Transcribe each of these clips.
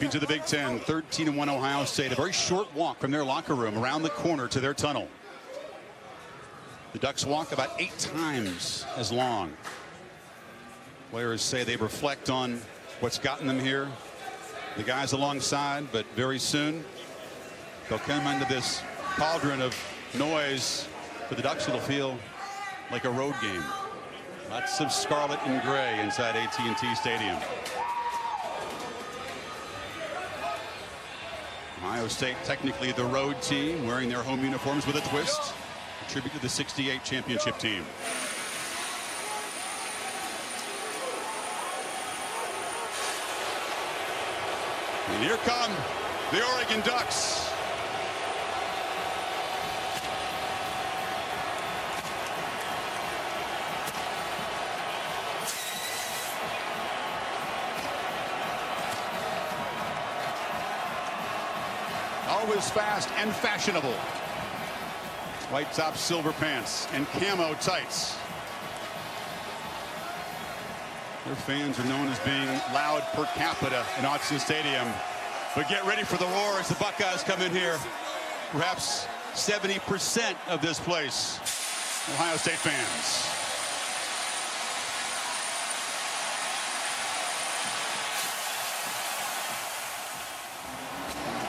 champions of the Big Ten, 13-1 Ohio State. A very short walk from their locker room around the corner to their tunnel. The Ducks walk about 8 times as long. Players say they reflect on what's gotten them here, the guys alongside, but very soon they'll come into this cauldron of noise. For the Ducks, it'll feel like a road game. Lots of scarlet and gray inside AT&T Stadium. Ohio State technically the road team, wearing their home uniforms with a twist, a tribute to the '68 championship team. And here come the Oregon Ducks. Always fast and fashionable. White top, silver pants, and camo tights. Their fans are known as being loud per capita in Autzen Stadium. But get ready for the roar as the Buckeyes come in here. Perhaps 70% of this place, Ohio State fans.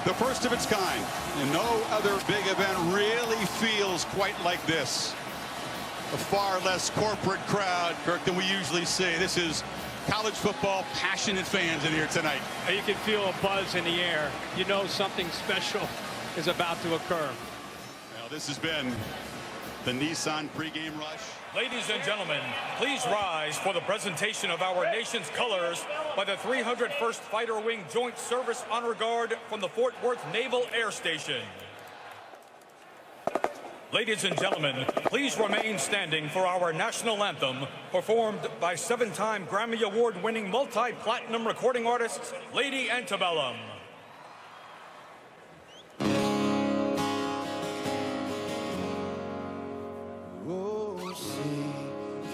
The first of its kind, and no other big event really feels quite like this. A far less corporate crowd, Kirk, than we usually see. This is college football passionate fans in here tonight. You can feel a buzz in the air. You know something special is about to occur. Well, this has been the Nissan pregame rush. Ladies and gentlemen, please rise for the presentation of our nation's colors by the 301st Fighter Wing Joint Service Honor Guard from the Fort Worth Naval Air Station. Ladies and gentlemen, please remain standing for our national anthem, performed by 7-time Grammy Award-winning multi-platinum recording artist, Lady Antebellum.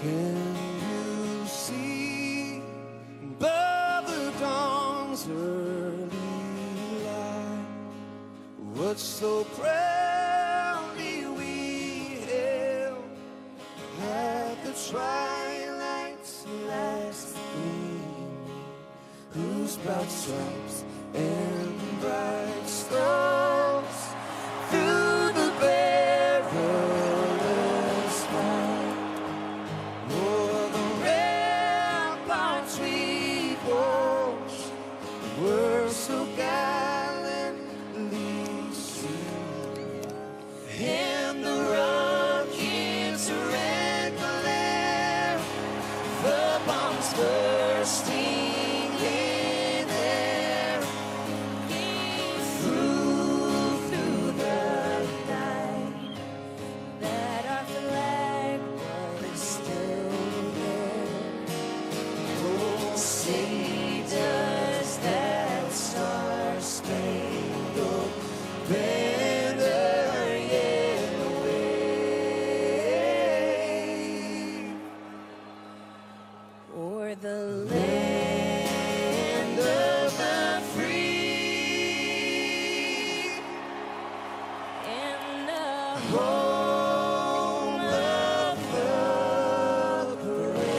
Can you see by the dawn's early light what so proudly we held at the twilight's last gleam, whose broad stripes and bright stars through the perilous fight. Were so gallantly seen, and the rockets' red glare, the bombs bursting in air, through the night, that our flag was still there. Oh, say does that star-spangled banner yet wave o'er the land of the free and the home of the brave.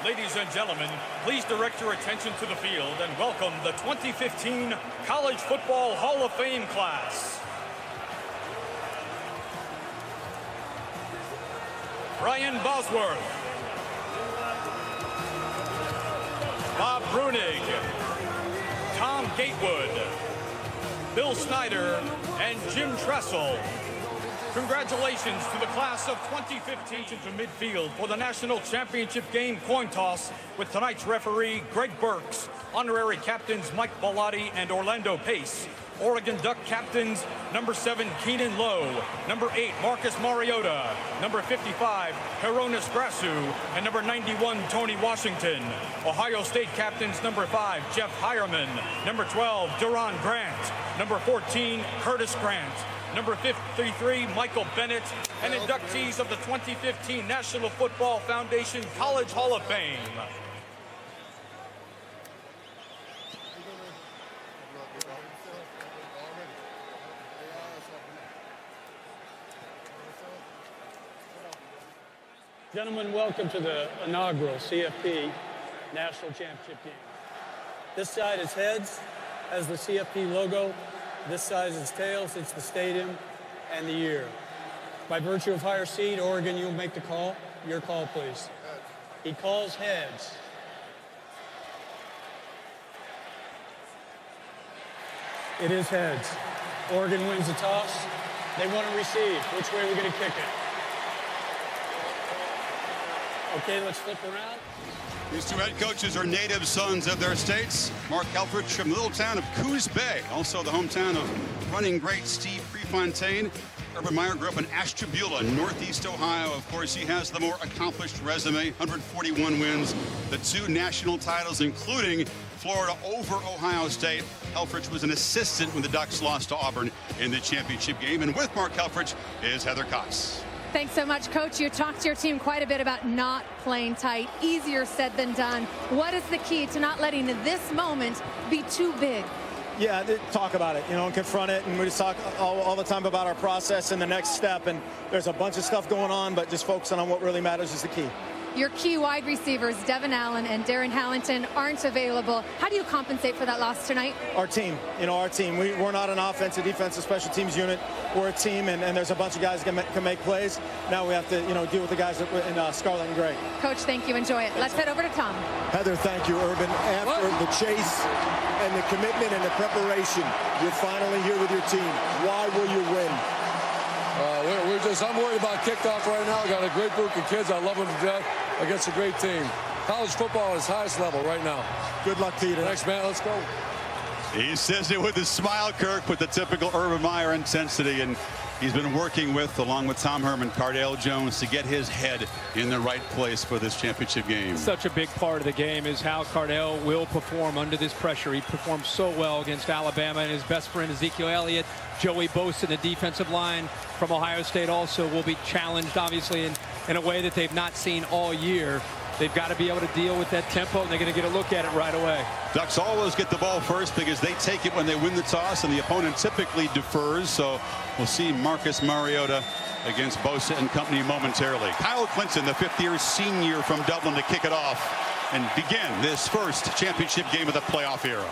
Ladies and gentlemen, please direct your attention to the field and welcome the 2015 College Football Hall of Fame class. Brian Bosworth, Bob Brunig, Tom Gatewood, Bill Snyder, and Jim Tressel. Congratulations to the class of 2015 into midfield for the national championship game coin toss with tonight's referee Greg Burks, honorary captains Mike Bellotti and Orlando Pace, Oregon Duck captains number 7 Keenan Lowe, number 8 Marcus Mariota, number 55 Heronis Grasu, and number 91 Tony Washington. Ohio State captains number 5 Jeff Hireman, number 12 Duron Grant, number 14 Curtis Grant, Number 53, Michael Bennett, and inductees of the 2015 National Football Foundation College Hall of Fame. Gentlemen, welcome to the inaugural CFB National Championship game. This side is heads, has the CFB logo. This side is tails, it's the stadium and the year. By virtue of higher seed, Oregon, you'll make the call. Your call, please. He calls heads. It is heads. Oregon wins the toss. They want to receive. Which way are we going to kick it? Okay, let's flip around. These two head coaches are native sons of their states. Mark Helfrich from the little town of Coos Bay, also the hometown of running great Steve Prefontaine. Urban Meyer grew up in Ashtabula, Northeast Ohio. Of course, he has the more accomplished resume, 141 wins, the 2 national titles, including Florida over Ohio State. Helfrich was an assistant when the Ducks lost to Auburn in the championship game. And with Mark Helfrich is Heather Cox. Thanks so much, Coach. You talked to your team quite a bit about not playing tight. Easier said than done. What is the key to not letting this moment be too big? Yeah, talk about it, and confront it. And we just talk all the time about our process and the next step. And there's a bunch of stuff going on, but just focusing on what really matters is the key. Your key wide receivers, Devin Allen and Darren Hallington, aren't available. How do you compensate for that loss tonight? Our team, our team. We're not an offensive, defensive, special teams unit. We're a team, and there's a bunch of guys that can make plays. Now we have to, deal with the guys in scarlet and gray. Coach, thank you. Enjoy it. Let's head over to Tom. Heather, thank you, Urban. After the chase and the commitment and the preparation, you're finally here with your team. Why will you win? I'm worried about kickoff right now. I got a great group of kids. I love them to death against a great team. College football is highest level right now. Good luck to you tonight. Thanks, man. Let's go. He says it with a smile, Kirk, with the typical Urban Meyer intensity. And he's been working along with Tom Herman, Cardale Jones, to get his head in the right place for this championship game. Such a big part of the game is how Cardale will perform under this pressure. He performed so well against Alabama, and his best friend EZEKIEL ELLIOTT, Joey Bosa in the defensive line from Ohio State also will be challenged, obviously, in a way that they've not seen all year. They've got to be able to deal with that tempo, and they're going to get a look at it right away. Ducks always get the ball first because they take it when they win the toss, and the opponent typically defers. So we'll see Marcus Mariota against Bosa and company momentarily. Kyle Clinton, the fifth-year senior from Dublin, to kick it off and begin this first championship game of the playoff era.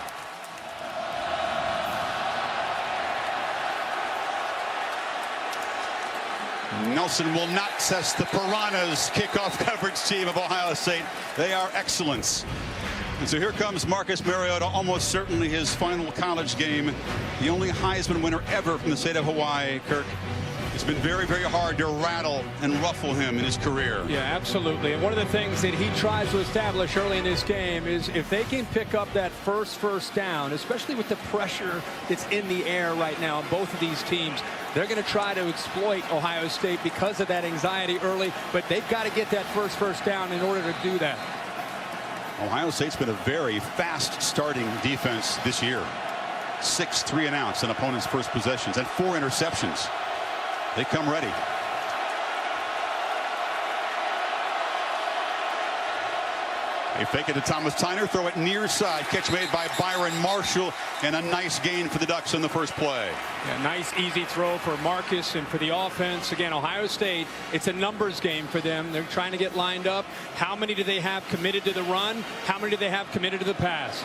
Nelson will not test the Piranhas kickoff coverage team of Ohio State. They are excellence. And so here comes Marcus Mariota, almost certainly his final college game. The only Heisman winner ever from the state of Hawaii, Kirk. It's been very, very hard to rattle and ruffle him in his career. Yeah, absolutely. And one of the things that he tries to establish early in this game is if they can pick up that first down, especially with the pressure that's in the air right now on both of these teams, they're going to try to exploit Ohio State because of that anxiety early, but they've got to get that first down in order to do that. Ohio State's been a very fast starting defense this year. 6 3-and-outs on opponents' first possessions and 4 interceptions. They come ready. They fake it to Thomas Tyner, throw it near side. Catch made by Byron Marshall, and a nice gain for the Ducks on the first play. Yeah, nice, easy throw for Marcus and for the offense. Again, Ohio State, it's a numbers game for them. They're trying to get lined up. How many do they have committed to the run? How many do they have committed to the pass?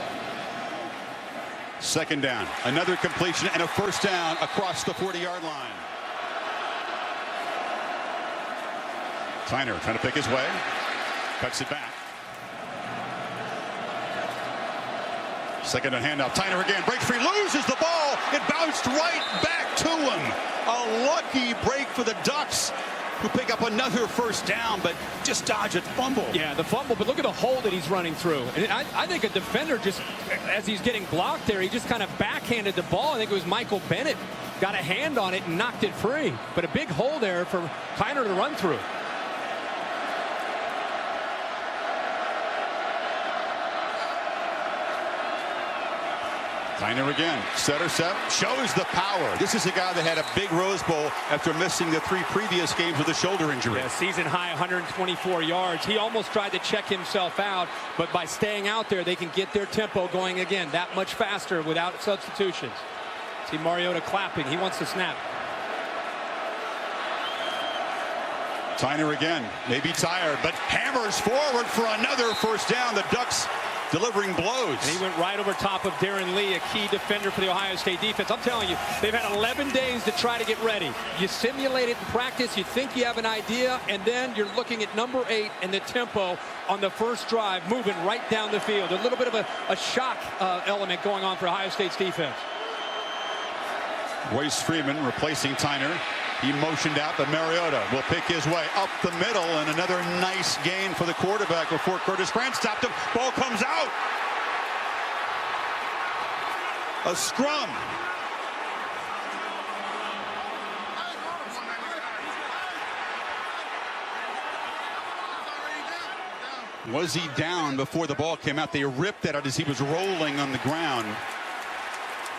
Second down. Another completion and a first down across the 40-yard line. Tyner trying to pick his way. Cuts it back. Second and handoff. Tyner again. Breaks free. Loses the ball. It bounced right back to him. A lucky break for the Ducks, who pick up another first down, but just dodge a fumble. Yeah, the fumble, but look at the hole that he's running through. And I think a defender just, as he's getting blocked there, he just kind of backhanded the ball. I think it was Michael Bennett got a hand on it and knocked it free. But a big hole there for Tyner to run through. Tyner again. Setter set. Shows the power. This is a guy that had a big Rose Bowl after missing the 3 previous games with a shoulder injury. Yeah, season high 124 yards. He almost tried to check himself out, but by staying out there, they can get their tempo going again that much faster without substitutions. See Mariota clapping. He wants to snap. Tyner again, maybe tired, but hammers forward for another first down. The Ducks delivering blows. And he went right over top of Darren Lee, a key defender for the Ohio State defense. I'm telling you, they've had 11 days to try to get ready. You simulate it in practice, you think you have an idea, and then you're looking at number 8 and the tempo on the first drive, moving right down the field. A little bit of a shock element going on for Ohio State's defense. Royce Freeman replacing Tyner. He motioned out, but Mariota will pick his way up the middle, and another nice gain for the quarterback before Curtis Grant stopped him. Ball comes out. A scrum. Was he down before the ball came out? They ripped that out as he was rolling on the ground.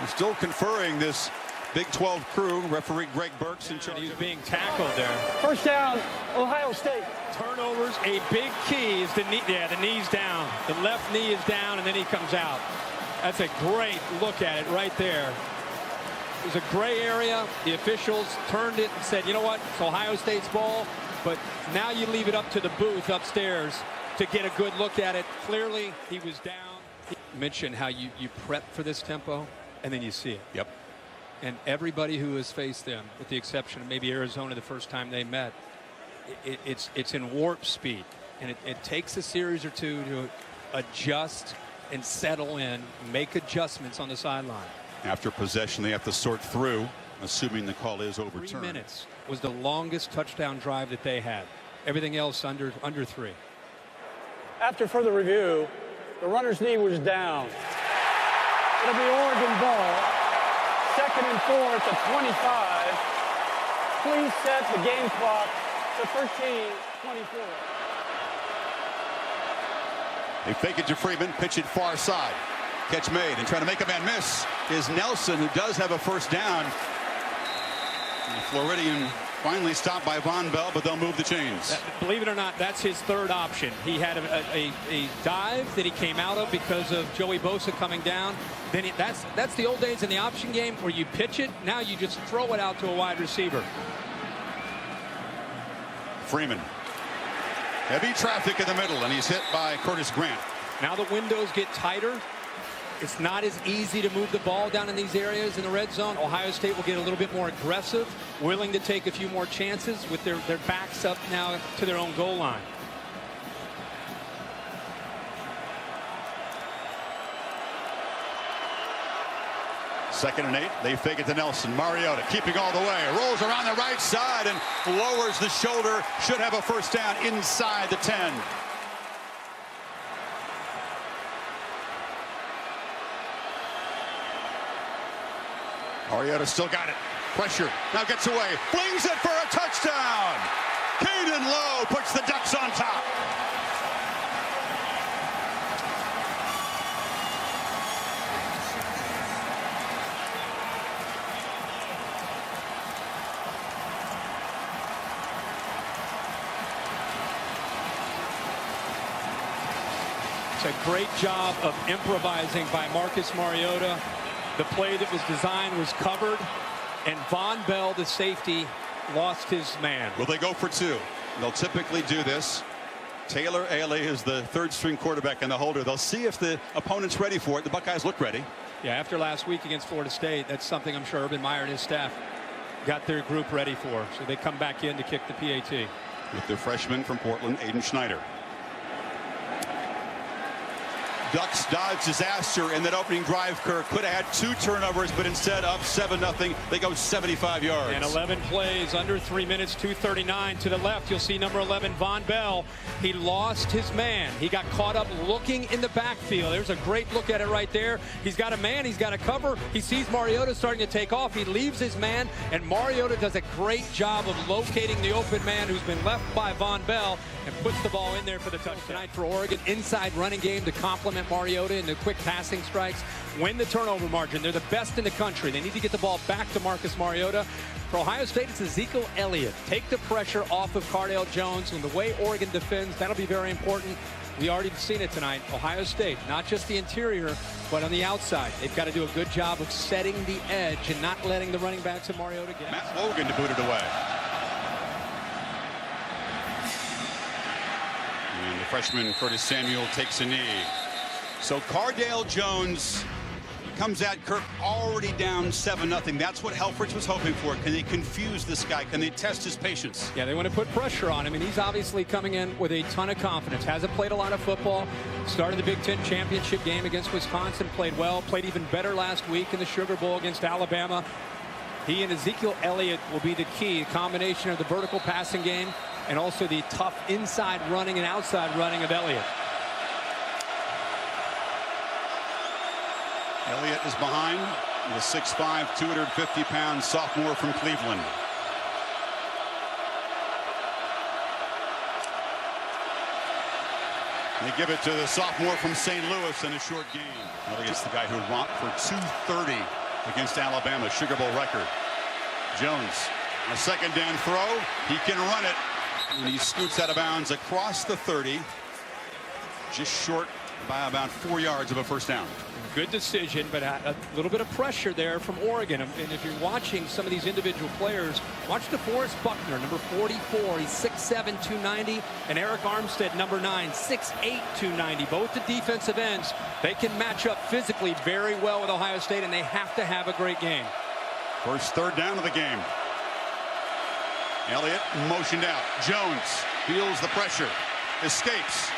We're still conferring this Big 12 crew. Referee Greg Burks in charge. He's being tackled there. First down, Ohio State. Turnovers, a big key is the knee. Yeah, the knee's down. The left knee is down, and then he comes out. That's a great look at it right there. It was a gray area. The officials turned it and said, you know what, it's Ohio State's ball, but now you leave it up to the booth upstairs to get a good look at it. Clearly, he was down. He mentioned how you prep for this tempo, and then you see it. Yep. And everybody who has faced them, with the exception of maybe Arizona the first time they met, it's in warp speed. And it takes a series or two to adjust and settle in, make adjustments on the sideline. After possession, they have to sort through, assuming the call is overturned. 3 minutes was the longest touchdown drive that they had. Everything else under 3. After further review, the runner's knee was down. It'll be Oregon ball. 2nd and 4 at the 25. Please set the game clock to 13:24. They fake it to Freeman, pitch it far side. Catch made, and trying to make a man miss is Nelson, who does have a first down. And Floridian finally stopped by Von Bell, but they'll move the chains. Believe it or not, that's his third option. He had a dive that he came out of because of Joey Bosa coming down. Then that's the old days in the option game where you pitch it. Now you just throw it out to a wide receiver. Freeman. Heavy traffic in the middle, and he's hit by Curtis Grant. Now the windows get tighter. It's not as easy to move the ball down in these areas in the red zone. Ohio State will get a little bit more aggressive, willing to take a few more chances with their backs up now to their own goal line. Second and 8. They fake it to Nelson. Mariota keeping all the way. Rolls around the right side and lowers the shoulder. Should have a first down inside the 10. Mariota still got it. Pressure. Now gets away. Flings it for a touchdown. Caden Lowe puts the Ducks on top. It's a great job of improvising by Marcus Mariota. The play that was designed was covered, and Von Bell, the safety, lost his man. Will they go for 2? They'll typically do this. Taylor Ailey is the third-string quarterback and the holder. They'll see if the opponent's ready for it. The Buckeyes look ready. Yeah, after last week against Florida State, that's something I'm sure Urban Meyer and his staff got their group ready for. So they come back in to kick the PAT. With the freshman from Portland, Aiden Schneider. Ducks dodge disaster in that opening drive. Kirk could have had 2 turnovers, but instead up 7-0. They go 75 yards. And 11 plays, under 3 minutes, 2:39 to the left. You'll see number 11, Von Bell. He lost his man. He got caught up looking in the backfield. There's a great look at it right there. He's got a man. He's got a cover. He sees Mariota starting to take off. He leaves his man, and Mariota does a great job of locating the open man who's been left by Von Bell and puts the ball in there for the touchdown. Tonight for Oregon, inside running game to complement at Mariota in the quick passing strikes, win the turnover margin. They're the best in the country. They need to get the ball back to Marcus Mariota. For Ohio State, it's EZEKIEL ELLIOTT. Take the pressure off of Cardale Jones, and the way Oregon defends, that'll be very important. We already seen it tonight. Ohio State, not just the interior, but on the outside. They've got to do a good job of setting the edge and not letting the running backs of Mariota get. Matt Logan to boot it away. And the freshman Curtis Samuel takes a knee. So Cardale Jones comes at Kirk already down 7-0. That's what Helfrich was hoping for. Can they confuse this guy? Can they test his patience? Yeah, they want to put pressure on him, and he's obviously coming in with a ton of confidence. Hasn't played a lot of football. Started the Big Ten championship game against Wisconsin, played well, played even better last week in the Sugar Bowl against Alabama. He and EZEKIEL ELLIOTT will be the key, a combination of the vertical passing game and also the tough inside running and outside running of ELLIOTT. ELLIOTT is behind the 6'5", 250-pound sophomore from Cleveland. They give it to the sophomore from St. Louis in a short game. ELLIOTT's the guy who romped for 230 against Alabama, Sugar Bowl record. Jones, a second down throw. He can run it, and he scoots out of bounds across the 30, just short by about 4 yards of a first down. Good decision, but a little bit of pressure there from Oregon. And if you're watching some of these individual players, watch DeForest Buckner, number 44. He's 6'7", 290. And Eric Armstead, number 9, 6'8", 290. Both the defensive ends, they can match up physically very well with Ohio State, and they have to have a great game. First third down of the game. ELLIOTT motioned out. Jones feels the pressure, escapes,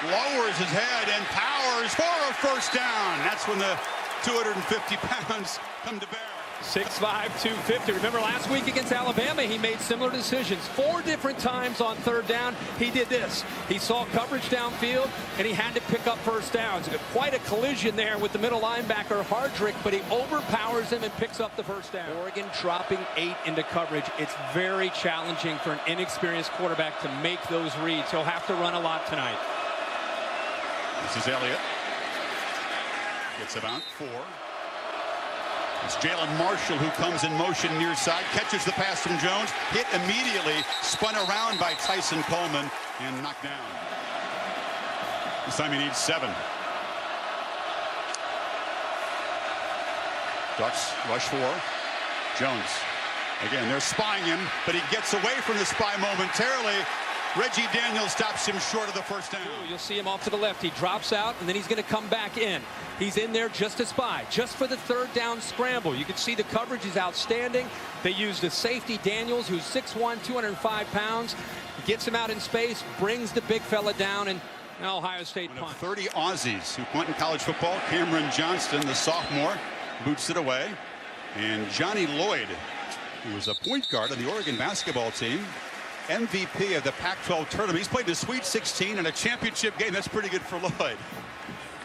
lowers his head and powers for a first down. That's when the 250 pounds come to bear. 6'5", 250. Remember last week against Alabama, he made similar decisions. 4 different times on third down, he did this. He saw coverage downfield, and he had to pick up first downs. Quite a collision there with the middle linebacker, Hardrick, but he overpowers him and picks up the first down. Oregon dropping 8 into coverage. It's very challenging for an inexperienced quarterback to make those reads. He'll have to run a lot tonight. This is ELLIOTT. Gets about 4. It's Jalen Marshall who comes in motion near side, catches the pass from Jones, hit immediately, spun around by Tyson Coleman, and knocked down. This time he needs 7. Ducks rush 4. Jones. Again, they're spying him, but he gets away from the spy momentarily. Reggie Daniels stops him short of the first down. You'll see him off to the left. He drops out, and then he's going to come back in. He's in there just to spy, just for the third down scramble. You can see the coverage is outstanding. They used a safety, Daniels, who's 6'1", 205 pounds. Gets him out in space, brings the big fella down, and now Ohio State punt. 30 Aussies who punt in college football. Cameron Johnston, the sophomore, boots it away. And Johnny Lloyd, who was a point guard on the Oregon basketball team, MVP of the Pac-12 tournament. He's played the Sweet 16 in a championship game. That's pretty good for Lloyd.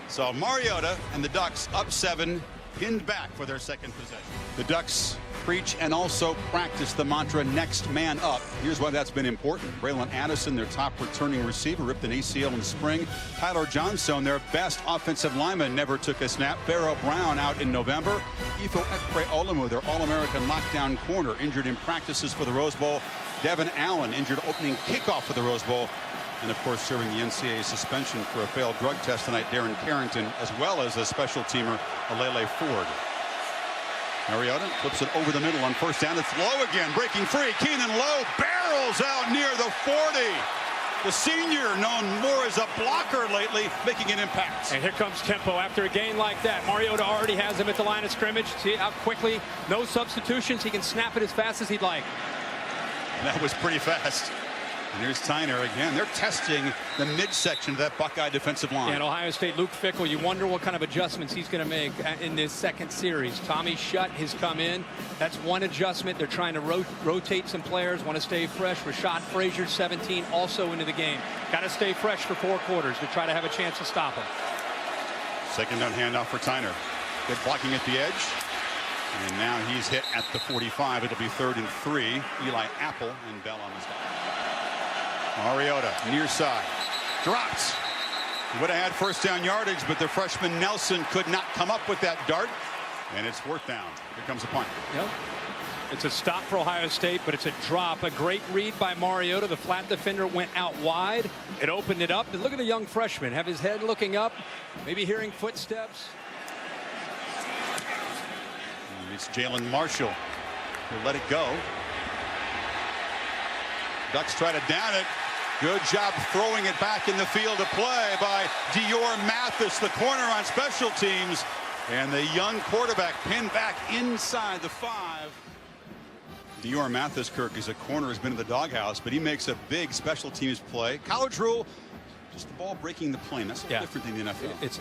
So Mariota and the Ducks up 7, pinned back for their second possession. The Ducks preach and also practice the mantra, next man up. Here's why that's been important. Braylon Addison, their top returning receiver, ripped an ACL in the spring. Tyler Johnstone, their best offensive lineman, never took a snap. Pharaoh Brown out in November. Ifo Ekpe-Olumu, their All-American lockdown corner, injured in practices for the Rose Bowl. Devin Allen injured opening kickoff for the Rose Bowl. And, of course, serving the NCAA suspension for a failed drug test tonight, Darren Carrington, as well as a special teamer, Alele Ford. Mariota flips it over the middle on first down. It's Lowe again, breaking free. Keenan Lowe barrels out near the 40. The senior, known more as a blocker lately, making an impact. And here comes tempo after a gain like that. Mariota already has him at the line of scrimmage. See how quickly, no substitutions. He can snap it as fast as he'd like. That was pretty fast. And here's Tyner again. They're testing the midsection of that Buckeye defensive line. And Ohio State, Luke Fickell, you wonder what kind of adjustments he's going to make in this second series. Tommy Shutt has come in. That's one adjustment. They're trying to rotate some players, want to stay fresh. Rashad Frazier, 17, also into the game. Got to stay fresh for 4 quarters to try to have a chance to stop him. Second down handoff for Tyner. Good blocking at the edge. And now he's hit at the 45. It'll be 3rd and 3. Eli Apple and Bell on his back. Mariota near side. Drops. Would have had first down yardage, but the freshman Nelson could not come up with that dart, and it's fourth down. Here comes the punt. Yep. It's a stop for Ohio State, but it's a drop. A great read by Mariota. The flat defender went out wide. It opened it up. And look at the young freshman. Have his head looking up, maybe hearing footsteps. And it's Jalen Marshall. He'll let it go. Ducks try to down it. Good job throwing it back in the field of play by Dior Mathis, the corner on special teams. And the young quarterback pinned back inside the 5. Dior Mathis, Kirk, is a corner, has been in the doghouse, but he makes a big special teams play. College rule, just the ball breaking the plane. That's different than the NFL.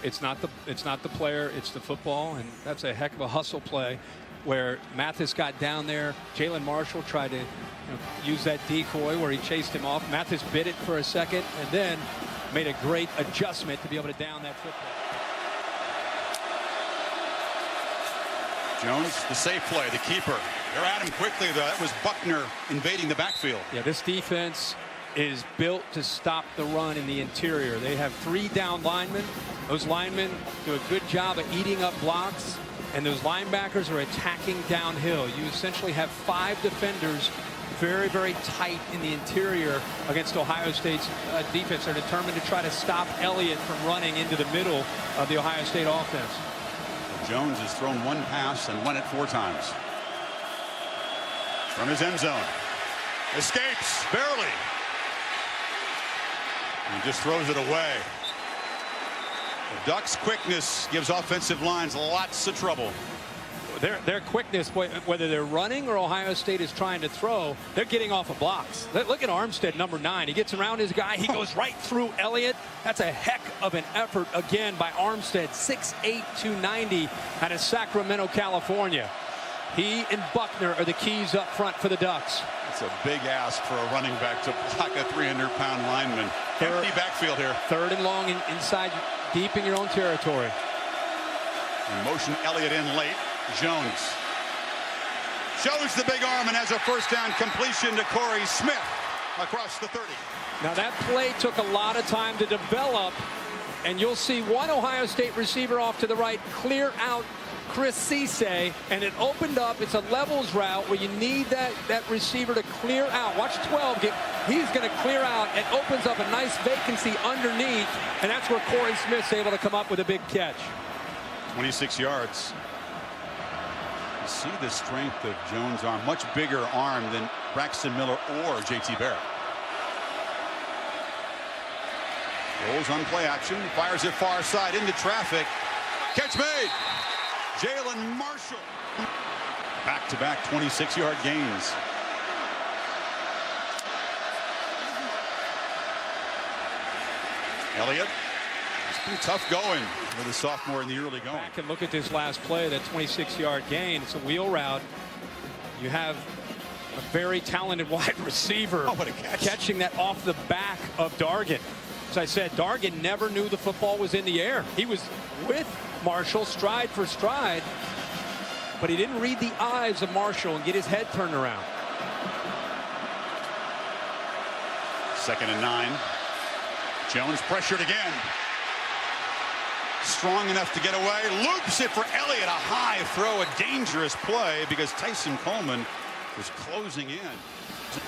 It's not the player, it's the football, and that's a heck of a hustle play where Mathis got down there. Jalen Marshall tried to use that decoy where he chased him off. Mathis bit it for a second and then made a great adjustment to be able to down that football. Jones, the safe play, the keeper. They're at him quickly, though. That was Buckner invading the backfield. Yeah, this defense is built to stop the run in the interior. They have 3 down linemen. Those linemen do a good job of eating up blocks, and those linebackers are attacking downhill. You essentially have 5 defenders very, very tight in the interior against Ohio State's defense. They're determined to try to stop Elliott from running into the middle of the Ohio State offense. Jones has thrown 1 pass and won it 4 times. From his end zone. Escapes, barely. And just throws it away. The Ducks' quickness gives offensive lines lots of trouble. Their quickness, whether they're running or Ohio State is trying to throw, they're getting off of blocks. Look at Armstead, number 9. He gets around his guy. He goes right through Elliott. That's a heck of an effort again by Armstead, 6'8", 290 out of Sacramento, California. He and Buckner are the keys up front for the Ducks. It's a big ask for a running back to block a 300-pound lineman. Empty backfield here. 3rd and long inside, deep in your own territory. And motion Elliott in late. Jones shows the big arm and has a first down completion to Corey Smith across the 30. Now that play took a lot of time to develop, and you'll see one Ohio State receiver off to the right clear out Chris Cisse, and it opened up. It's a levels route where you need that receiver to clear out. Watch 12 he's going to clear out and opens up a nice vacancy underneath, and that's where Corey Smith's able to come up with a big catch. 26 yards. You see the strength of Jones' arm, much bigger arm than Braxton Miller or JT Barrett. Rolls on play action, fires it far side into traffic. Catch made. Jalen Marshall. Back-to-back 26-yard gains. Elliott. It's been tough going with a sophomore in the early going. Back and look at this last play, that 26-yard gain. It's a wheel route. You have a very talented wide receiver what a catch. Catching that off the back of Dargan. As I said, Dargan never knew the football was in the air. He was with Marshall stride for stride, but he didn't read the eyes of Marshall and get his head turned around. 2nd and 9. Jones pressured again. Strong enough to get away. Loops it for Elliott. A high throw, a dangerous play because Tyson Coleman was closing in.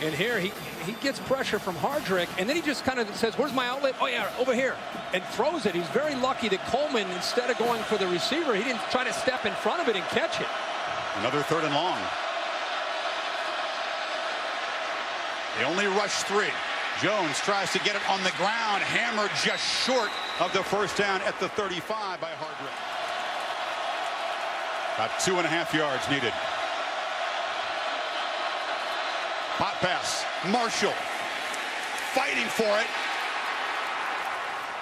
And here he gets pressure from Hardrick, and then he just kind of says, where's my outlet? Oh yeah, over here, and throws it. He's very lucky that Coleman, instead of going for the receiver, he didn't try to step in front of it and catch it. Another 3rd and long. They only rush 3. Jones tries to get it on the ground, hammered just short of the first down at the 35 by Hardrick. About 2.5 yards needed. Hot pass. Marshall fighting for it.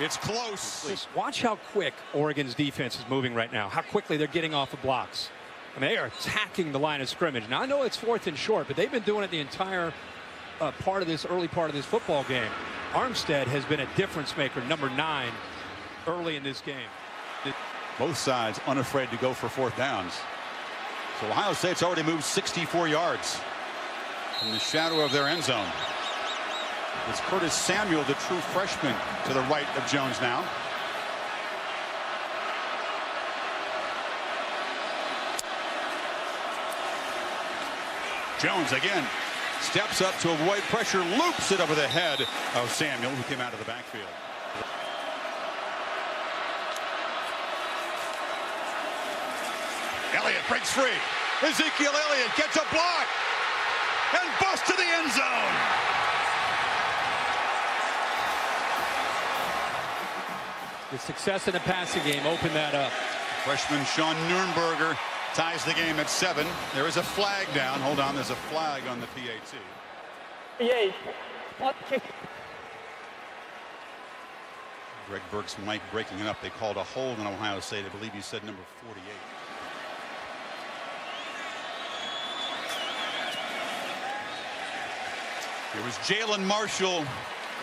It's close. Just watch how quick Oregon's defense is moving right now. How quickly they're getting off of blocks. I mean, they are attacking the line of scrimmage. Now, I know it's 4th and short, but they've been doing it the entire early part of this football game. Armstead has been a difference maker, number 9, early in this game. Both sides unafraid to go for 4th downs. So Ohio State's already moved 64 yards in the shadow of their end zone. It's Curtis Samuel, the true freshman, to the right of Jones now. Jones again steps up to avoid pressure, loops it over the head of Samuel, who came out of the backfield. Elliott breaks free. Ezekiel Elliott gets a block and busts to the end zone. The success in the passing game opened that up. Freshman Sean Nurnberger ties the game at 7. There is a flag down. Hold on, there's a flag on the PAT. Greg Burke's mic breaking it up. They called a hold on Ohio State. I believe he said number 48. It was Jalen Marshall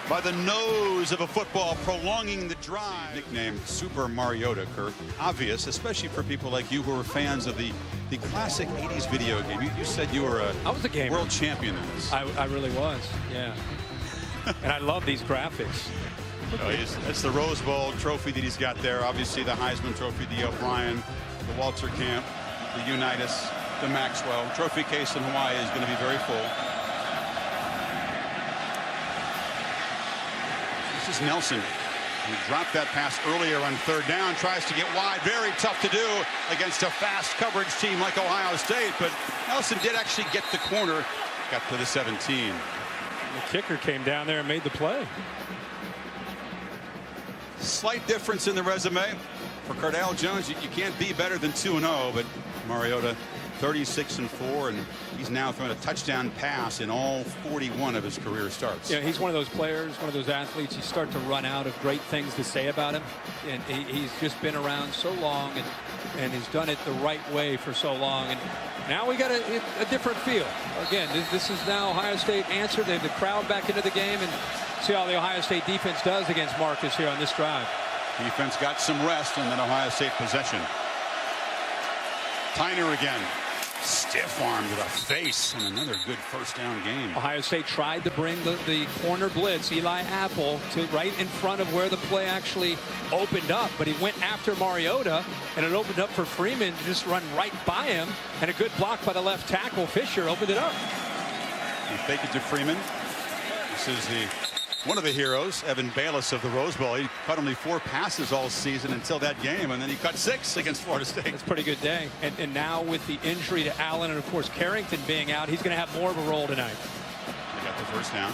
by the nose of a football, prolonging the drive. Nicknamed Super Mariota, Kirk. Obvious, especially for people like you who are fans of the classic 80s video game. You said you were I was a gamer. World champion in this. I really was, yeah. And I love these graphics. That's the Rose Bowl trophy that he's got there. Obviously the Heisman Trophy, the O'Brien, the Walter Camp, the Unitas, the Maxwell. Trophy case in Hawaii is going to be very full. This is Nelson. He dropped that pass earlier on 3rd down, tries to get wide. Very tough to do against a fast coverage team like Ohio State, but Nelson did actually get the corner, got to the 17. The kicker came down there and made the play. Slight difference in the resume for Cardale Jones. You can't be better than 2-0, but Mariota 36-4, and he's now thrown a touchdown pass in all 41 of his career starts. Yeah, he's one of those players, one of those athletes. You start to run out of great things to say about him, and he's just been around so long and has done it the right way for so long. And now we got a different feel. Again, this is now Ohio State answered. They have the crowd back into the game, and see how the Ohio State defense does against Marcus here on this drive. Defense got some rest and then Ohio State possession. Tyner again. Stiff arm to the face, and another good first down game. Ohio State tried to bring the corner blitz, Eli Apple, to right in front of where the play actually opened up, but he went after Mariota, and it opened up for Freeman to just run right by him, and a good block by the left tackle. Fisher opened it up. He faked it to Freeman. This is one of the heroes, Evan Bayless of the Rose Bowl. He caught only 4 passes all season until that game, and then he caught 6 against Florida State. That's a pretty good day. And now with the injury to Allen and, of course, Carrington being out, he's going to have more of a role tonight. They got the first down.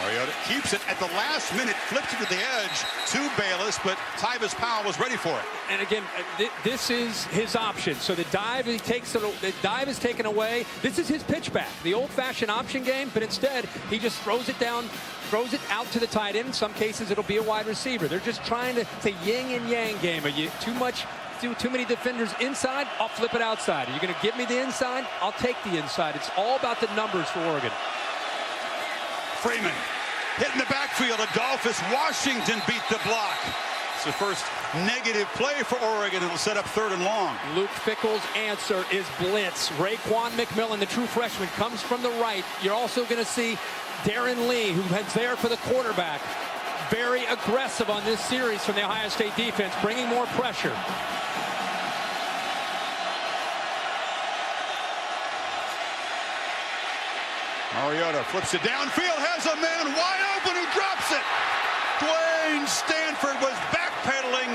Mariota keeps it at the last minute, flips it to the edge to Bayless, but Tyvis Powell was ready for it. And again, this is his option. So the dive he takes it, the dive is taken away. This is his pitch back, the old-fashioned option game, but instead he just throws it down, throws it out to the tight end. In some cases it'll be a wide receiver. They're just trying to, it's a yin and yang game. Are you too many defenders inside? I'll flip it outside. Are you going to give me the inside? I'll take the inside. It's all about the numbers for Oregon. Freeman hit in the backfield. Adolphus Washington beat the block. It's the first negative play for Oregon. It'll set up 3rd and long. Luke Fickell's answer is blitz. Raekwon McMillan, the true freshman, comes from the right. You're also going to see Darren Lee, who heads there for the quarterback. Very aggressive on this series from the Ohio State defense, bringing more pressure. Mariota flips it downfield, has a man wide open who drops it. Dwayne Stanford was backpedaling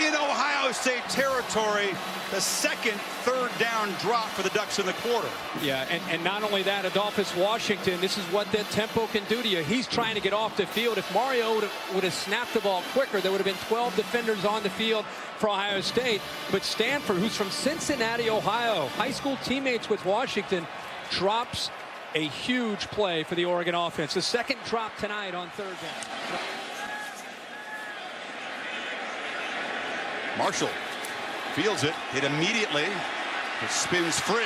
in Ohio State territory. The second 3rd down drop for the Ducks in the quarter. Yeah, and not only that, Adolphus Washington, this is what that tempo can do to you. He's trying to get off the field. If Mario would have snapped the ball quicker, there would have been 12 defenders on the field for Ohio State. But Stanford, who's from Cincinnati, Ohio, high school teammates with Washington, drops a huge play for the Oregon offense. The second drop tonight on 3rd down. Marshall fields it, hit immediately. It spins free.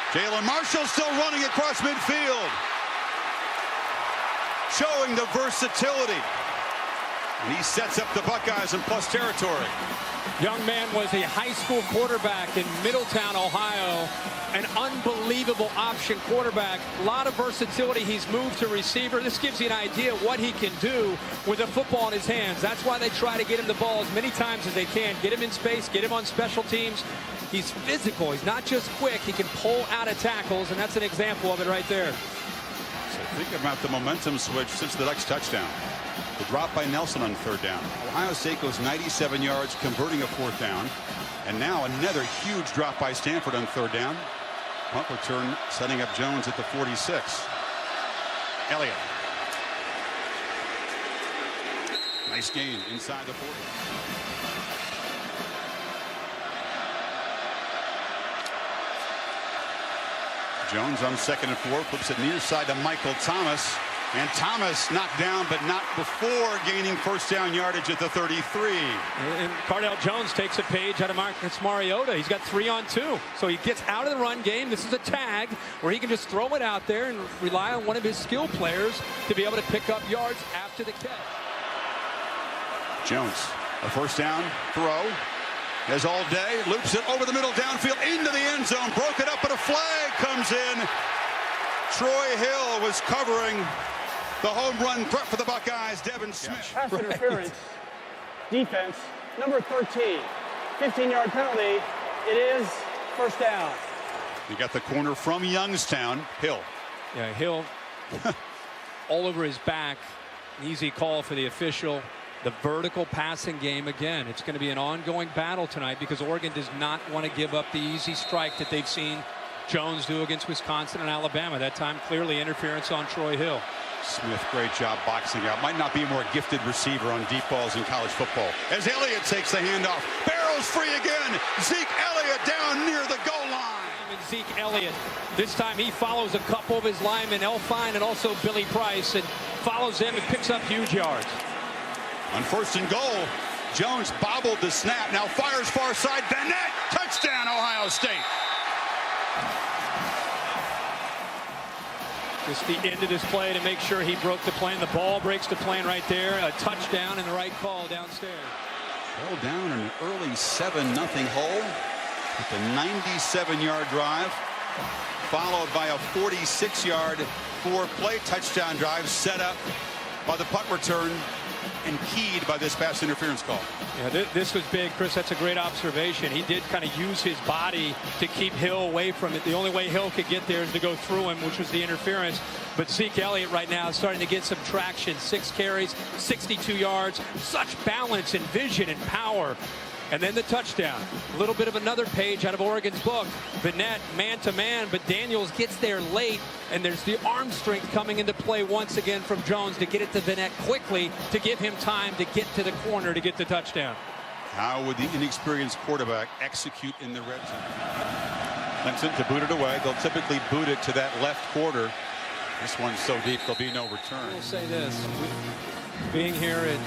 Jalen Marshall still running across midfield, showing the versatility. And he sets up the Buckeyes in plus territory. Young man was a high school quarterback in Middletown, Ohio. An unbelievable option quarterback. A lot of versatility. He's moved to receiver. This gives you an idea what he can do with a football in his hands. That's why they try to get him the ball as many times as they can. Get him in space, get him on special teams. He's physical. He's not just quick. He can pull out of tackles, and that's an example of it right there. So think about the momentum switch since the Ducks touchdown. The drop by Nelson on 3rd down. Ohio State goes 97 yards, converting a 4th down. And now another huge drop by Stanford on 3rd down. Punt return setting up Jones at the 46. Elliott. Nice gain inside the 40. Jones on 2nd and 4, flips it near side to Michael Thomas. And Thomas knocked down, but not before gaining 1st down yardage at the 33. And Cardale Jones takes a page out of Marcus Mariota. He's got 3-on-2. So he gets out of the run game. This is a tag where he can just throw it out there and rely on one of his skill players to be able to pick up yards after the catch. Jones, a 1st down throw. As all day, loops it over the middle downfield into the end zone. Broke it up, but a flag comes in. Troy Hill was covering the home run threat for the Buckeyes. Devin Smith. Pass interference, defense, number 13. 15-yard penalty. It is 1st down. You got the corner from Youngstown. Hill. Yeah, Hill all over his back. An easy call for the official. The vertical passing game again. It's going to be an ongoing battle tonight because Oregon does not want to give up the easy strike that they've seen Jones do against Wisconsin and Alabama. That time clearly interference on Troy Hill. Smith, great job boxing out. Might not be a more gifted receiver on deep balls in college football. As Elliott takes the handoff. Barrows free again. Zeke Elliott down near the goal line. And Zeke Elliott. This time he follows a couple of his linemen, Elfine and also Billy Price, and follows them and picks up huge yards. On 1st and goal, Jones bobbled the snap. Now fires far side. Bennett. Touchdown, Ohio State. Just the end of this play to make sure he broke the plane. The ball breaks the plane right there. A touchdown and the right call downstairs. Well down in an early 7-0 hole with a 97-yard drive, followed by a 46-yard 4-play touchdown drive set up by the punt return and keyed by this pass interference call. Yeah, this was big, Chris. That's a great observation. He did kind of use his body to keep Hill away from it. The only way Hill could get there is to go through him, which was the interference. But Zeke Elliott right now is starting to get some traction. 6 carries, 62 yards, such balance and vision and power. And then the touchdown. A little bit of another page out of Oregon's book. Bennett man-to-man, but Daniels gets there late, and there's the arm strength coming into play once again from Jones to get it to Bennett quickly to give him time to get to the corner to get the touchdown. How would the inexperienced quarterback execute in the red zone? Clemson to boot it away. They'll typically boot it to that left quarter. This one's so deep, there'll be no return. I will say this. Being here at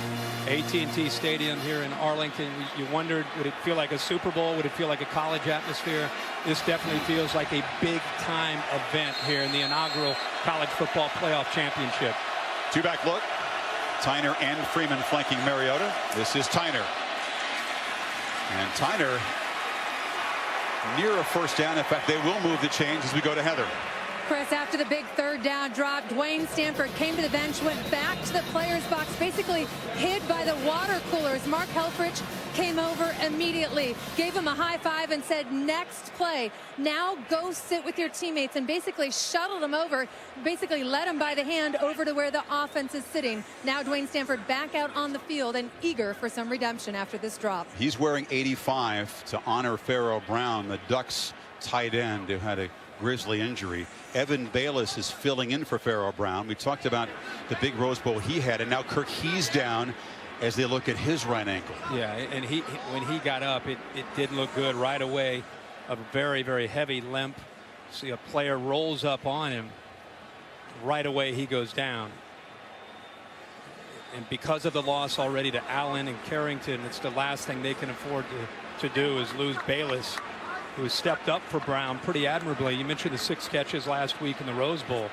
AT&T Stadium here in Arlington, you wondered, would it feel like a Super Bowl? Would it feel like a college atmosphere? This definitely feels like a big-time event here in the inaugural College Football Playoff Championship. 2-back look. Tyner and Freeman flanking Mariota. This is Tyner. And Tyner near a 1st down. In fact, they will move the chains as we go to Heather. Chris, after the big 3rd down drop, Dwayne Stanford came to the bench, went back to the players' box, basically hid by the water coolers. Mark Helfrich came over immediately, gave him a high five and said, next play. Now go sit with your teammates, and basically shuttled him over, basically led him by the hand over to where the offense is sitting. Now Dwayne Stanford back out on the field and eager for some redemption after this drop. He's wearing 85 to honor Pharaoh Brown, the Ducks tight end who had a Grizzly injury. Evan Bayless is filling in for Pharaoh Brown. We talked about the big Rose Bowl he had, and now Kirk He's down as they look at his right ankle. Yeah, and when he got up, it didn't look good right away. A very, very heavy limp. See a player rolls up on him. Right away he goes down. And because of the loss already to Allen and Carrington, it's the last thing they can afford to do is lose Bayless, who has stepped up for Brown pretty admirably. You mentioned the 6 catches last week in the Rose Bowl.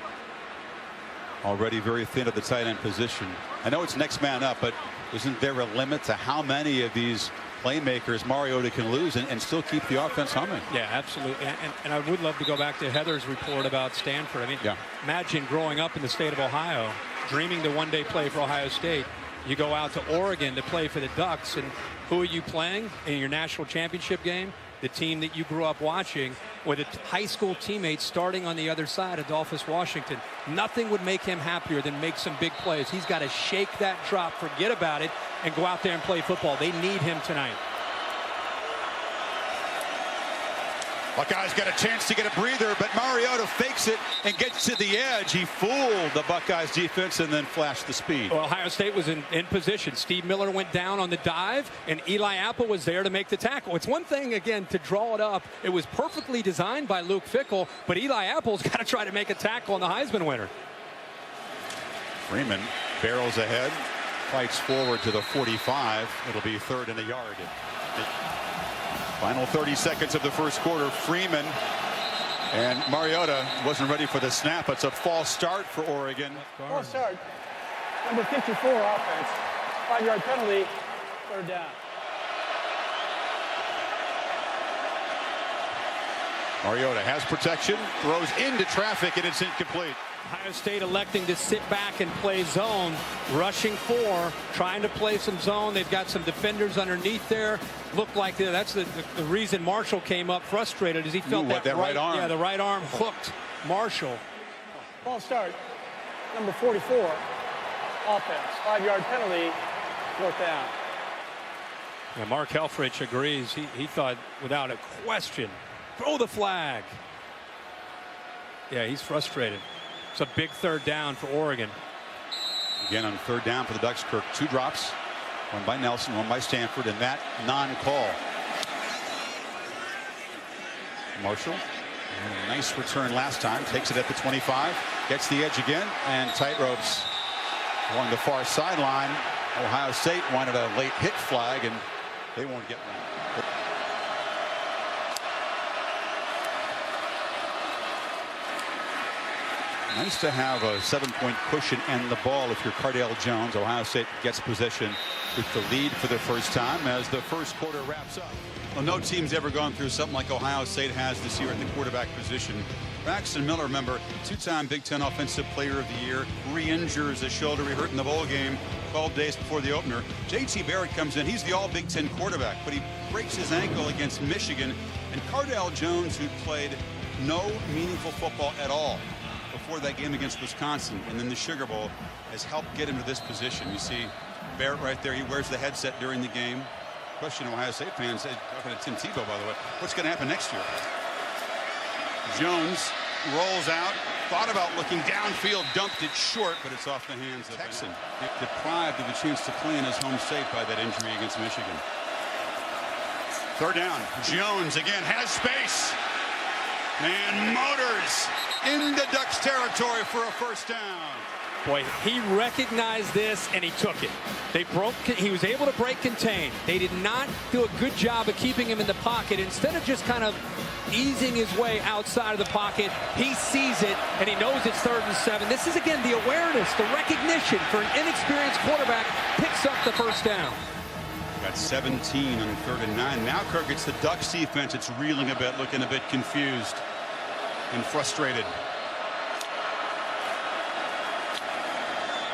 Already very thin at the tight end position. I know it's next man up, but isn't there a limit to how many of these playmakers Mariota can lose and still keep the offense humming? Yeah, absolutely. And I would love to go back to Heather's report about Stanford. I mean, imagine growing up in the state of Ohio, dreaming to one day play for Ohio State. You go out to Oregon to play for the Ducks, and who are you playing in your national championship game? the team that you grew up watching, with a high school teammate starting on the other side, Adolphus Washington. Nothing would make him happier than make some big plays. He's got to shake that drop, forget about it, and go out there and play football. They need him tonight. Buckeyes got a chance to get a breather, but Mariota fakes it and gets to the edge. He fooled the Buckeyes defense and then flashed the speed. Well, Ohio State was in position. Steve Miller went down on the dive, and Eli Apple was there to make the tackle. It's one thing, again, to draw it up. It was perfectly designed by Luke Fickell, but Eli Apple's got to try to make a tackle on the Heisman winner. Freeman barrels ahead, fights forward to the 45. It'll be 3rd and a yard. Final 30 seconds of the first quarter. Freeman and Mariota wasn't ready for the snap. It's a false start for Oregon. False start. Number 54 offense. 5-yard penalty. 3rd down. Mariota has protection, throws into traffic, and it's incomplete. Ohio State electing to sit back and play zone, rushing 4, trying to play some zone. They've got some defenders underneath there. Looked like that's the reason Marshall came up frustrated, as he felt that right arm. Yeah, the right arm hooked Marshall. False start. Number 44 offense. 5-yard penalty. 4th down. Yeah, Mark Helfrich agrees. He thought without a question, throw the flag. Yeah, he's frustrated. It's a big 3rd down for Oregon. Again on 3rd down for the Ducks. Kirk, 2 drops, one by Nelson, one by Stanford, and that non-call. Marshall, nice return last time, takes it at the 25, gets the edge again, and tight ropes along the far sideline. Ohio State wanted a late hit flag, and they won't get one. Nice to have a 7-point cushion and the ball if you're Cardale Jones. Ohio State gets possession with the lead for the first time as the first quarter wraps up. Well, no team's ever gone through something like Ohio State has this year at the quarterback position. Braxton Miller, remember, 2-time Big Ten Offensive Player of the Year, re-injures a shoulder he hurt in the bowl game 12 days before the opener. J.T. Barrett comes in. He's the all-Big Ten quarterback, but he breaks his ankle against Michigan. And Cardale Jones, who played no meaningful football at all before that game against Wisconsin and then the Sugar Bowl, has helped get him to this position. You see Barrett right there. He wears the headset during the game. Question Ohio State fans, talking to Tim Tebow, by the way, what's going to happen next year? Jones rolls out, thought about looking downfield, dumped it short, but it's off the hands of Texan. Deprived of a chance to play in his home state by that injury against Michigan. 3rd down. Jones again has space and motors into Ducks territory for a 1st down. Boy, he recognized this and he took it. He was able to break contain. They did not do a good job of keeping him in the pocket. Instead of just kind of easing his way outside of the pocket, he sees it and he knows it's 3rd and 7. This is, again, the awareness, the recognition for an inexperienced quarterback, picks up the 1st down. Got 17 on 3rd and 9. Now Kirk, it's the Ducks defense. It's reeling a bit, looking a bit confused and frustrated.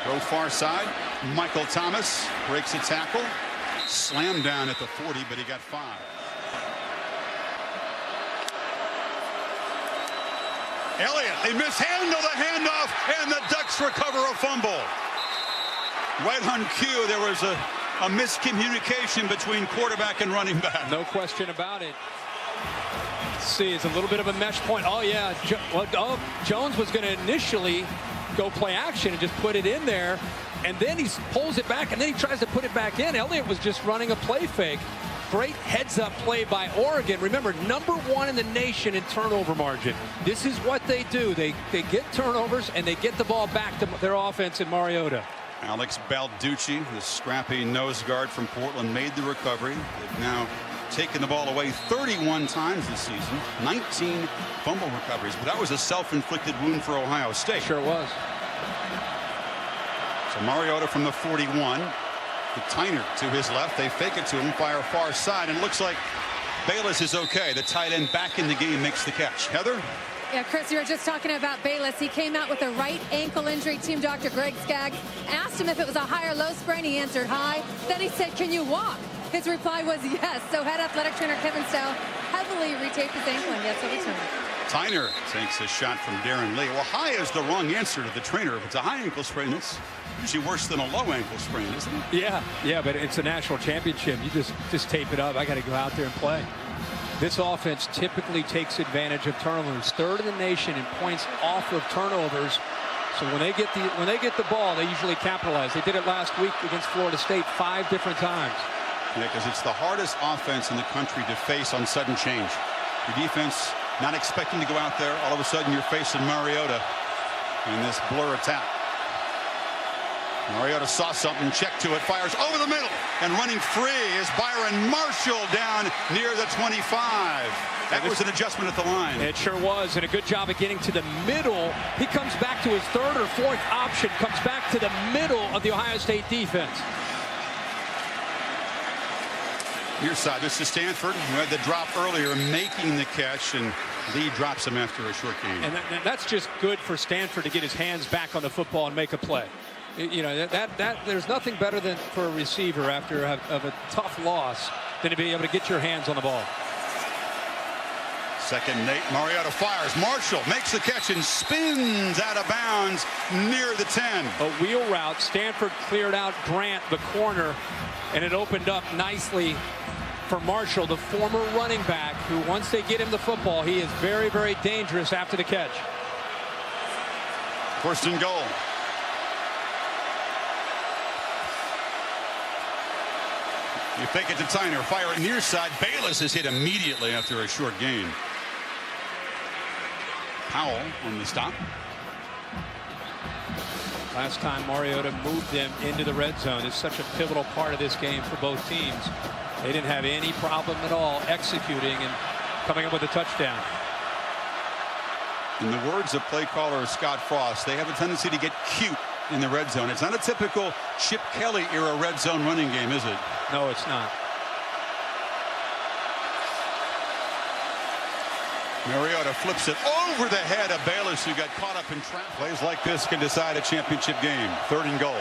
Go far side. Michael Thomas breaks a tackle. Slammed down at the 40, but he got 5. Elliott, they mishandle the handoff, and the Ducks recover a fumble. Right on cue, there was a miscommunication between quarterback and running back. No question about it. Let's see, it's a little bit of a mesh point. Oh, yeah. Jones was going to initially go play action and just put it in there, and then he pulls it back, and then he tries to put it back in. Elliott was just running a play fake. Great heads-up play by Oregon. Remember, #1 in the nation in turnover margin. This is what they do. They get turnovers, and they get the ball back to their offense in Mariota. Alex Balducci, the scrappy nose guard from Portland, made the recovery. They've now taken the ball away 31 times this season, 19 fumble recoveries, but that was a self-inflicted wound for Ohio State. Sure was. So Mariota from the 41, the Tyner to his left. They fake it to him, fire far side, and it looks like Bayless is okay. The tight end back in the game makes the catch. Heather? Yeah, Chris, you were just talking about Bayless. He came out with a right ankle injury. Team Dr. Greg Skaggs asked him if it was a high or low sprain. He answered high. Then he said, can you walk? His reply was yes. So head athletic trainer Kevin Stowe heavily retaped his ankle, and yes, he'll return. Tyner takes a shot from Darren Lee. Well, high is the wrong answer to the trainer. If it's a high ankle sprain, it's usually worse than a low ankle sprain, isn't it? Yeah, but it's a national championship. You just tape it up. I got to go out there and play. This offense typically takes advantage of turnovers. Third in the nation in points off of turnovers. So when they get the ball, they usually capitalize. They did it last week against Florida State 5 different times. Yeah, because it's the hardest offense in the country to face on sudden change. Your defense not expecting to go out there. All of a sudden, you're facing Mariota in this blur attack. Mariota saw something, checked to it, fires over the middle, and running free is Byron Marshall down near the 25. That was an adjustment at the line. It sure was, and a good job of getting to the middle. He comes back to his third or fourth option, comes back to the middle of the Ohio State defense. Near side, this is Stanford, who had the drop earlier, making the catch, and Lee drops him after a short gain. And that's just good for Stanford to get his hands back on the football and make a play. You know, there's nothing better than for a receiver after of a tough loss than to be able to get your hands on the ball. Second, Nate Mariota fires. Marshall makes the catch and spins out of bounds near the 10. A wheel route. Stanford cleared out Grant, the corner, and it opened up nicely for Marshall, the former running back, who once they get him the football, he is very, very dangerous after the catch. First and goal. You fake it to Tyner, fire it near side. Bayless is hit immediately after a short gain. Powell on the stop. Last time Mariota moved them into the red zone. It's such a pivotal part of this game for both teams. They didn't have any problem at all executing and coming up with a touchdown. In the words of play caller Scott Frost, they have a tendency to get cute in the red zone. It's not a typical Chip Kelly era red zone running game, is it? No, it's not. Mariota flips it over the head of Bayless, who got caught up in traffic. Plays like this can decide a championship game. Third and goal.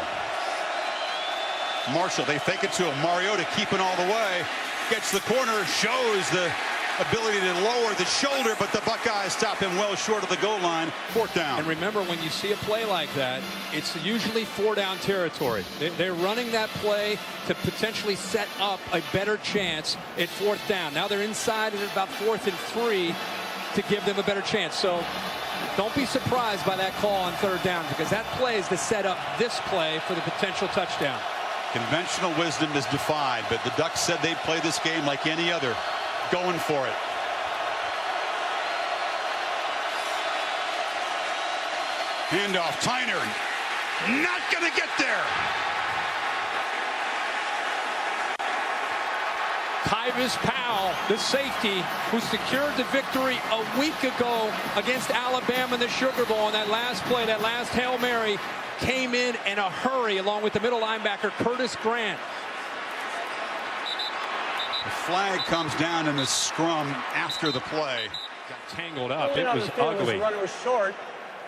Marshall, they fake it to him. Mariota keeping all the way. Gets the corner, shows the ability to lower the shoulder, but the Buckeyes stop him well short of the goal line. Fourth down. And remember, when you see a play like that, it's usually 4-down territory. They're running that play to potentially set up a better chance at 4th down. Now they're inside at about 4th and 3 to give them a better chance. So don't be surprised by that call on 3rd down, because that play is to set up this play for the potential touchdown. Conventional wisdom is defied, but the Ducks said they'd play this game like any other, going for it. Handoff, Tyner, not going to get there. Tyvis Powell, the safety, who secured the victory a week ago against Alabama in the Sugar Bowl on that last play, that last Hail Mary, came in a hurry along with the middle linebacker Curtis Grant. The flag comes down in the scrum after the play. Got tangled up. It was ugly. The runner was short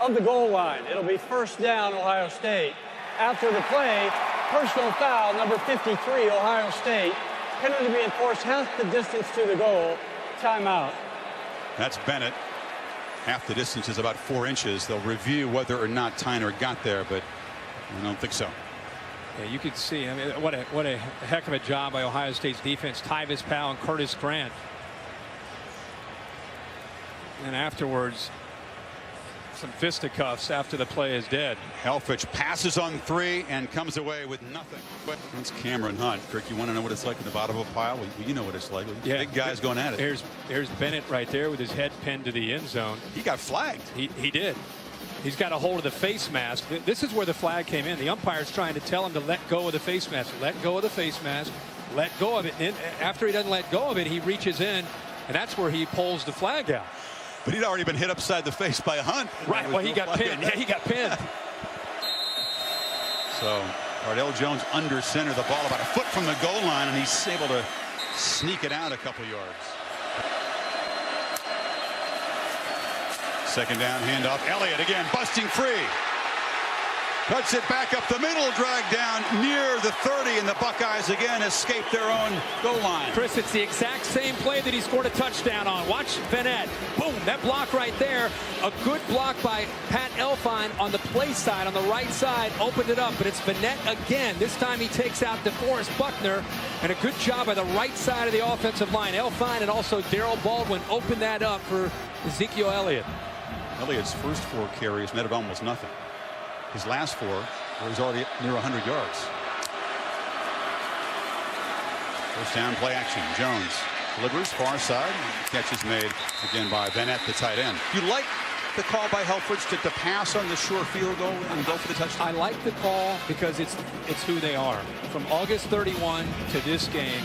of the goal line. It'll be 1st down, Ohio State. After the play, personal foul, number 53, Ohio State. Penalty to be enforced half the distance to the goal. Timeout. That's Bennett. Half the distance is about 4 inches. They'll review whether or not Tyner got there, but I don't think so. Yeah, you could see. I mean, what a heck of a job by Ohio State's defense. Tyvis Powell and Curtis Grant. And afterwards, some fisticuffs after the play is dead. Helfrich passes on 3 and comes away with nothing. But it's Cameron Hunt. Kirk, you want to know what it's like at the bottom of a pile? Well, you know what it's like. Yeah, big guys going at it. There's Bennett right there with his head pinned to the end zone. He got flagged. He did. He's got a hold of the face mask. This is where the flag came in. The umpire's trying to tell him to let go of the face mask. Let go of the face mask. Let go of it. And after he doesn't let go of it, he reaches in, and that's where he pulls the flag out. But he'd already been hit upside the face by Hunt. Right. Well, he got pinned. Yeah, he got pinned. So Ardell Jones under center, the ball about a foot from the goal line, and he's able to sneak it out a couple yards. Second down, handoff. Elliott again busting free. Cuts it back up the middle, dragged down near the 30, and the Buckeyes again escape their own goal line. Chris, it's the exact same play that he scored a touchdown on. Watch Vanette. Boom, that block right there. A good block by Pat Elfine on the play side, on the right side, opened it up, but it's Vanette again. This time he takes out DeForest Buckner, and a good job by the right side of the offensive line. Elfine and also Darrell Baldwin opened that up for Ezekiel Elliott. Elliott's first 4 carries netted almost nothing. His last 4, where he's already near 100 yards. First down, play action. Jones delivers far side. Catch is made again by Vanette, the tight end. You like the call by Helfrich to pass on the short field goal and go for the touchdown? I like the call because it's who they are. From August 31 to this game,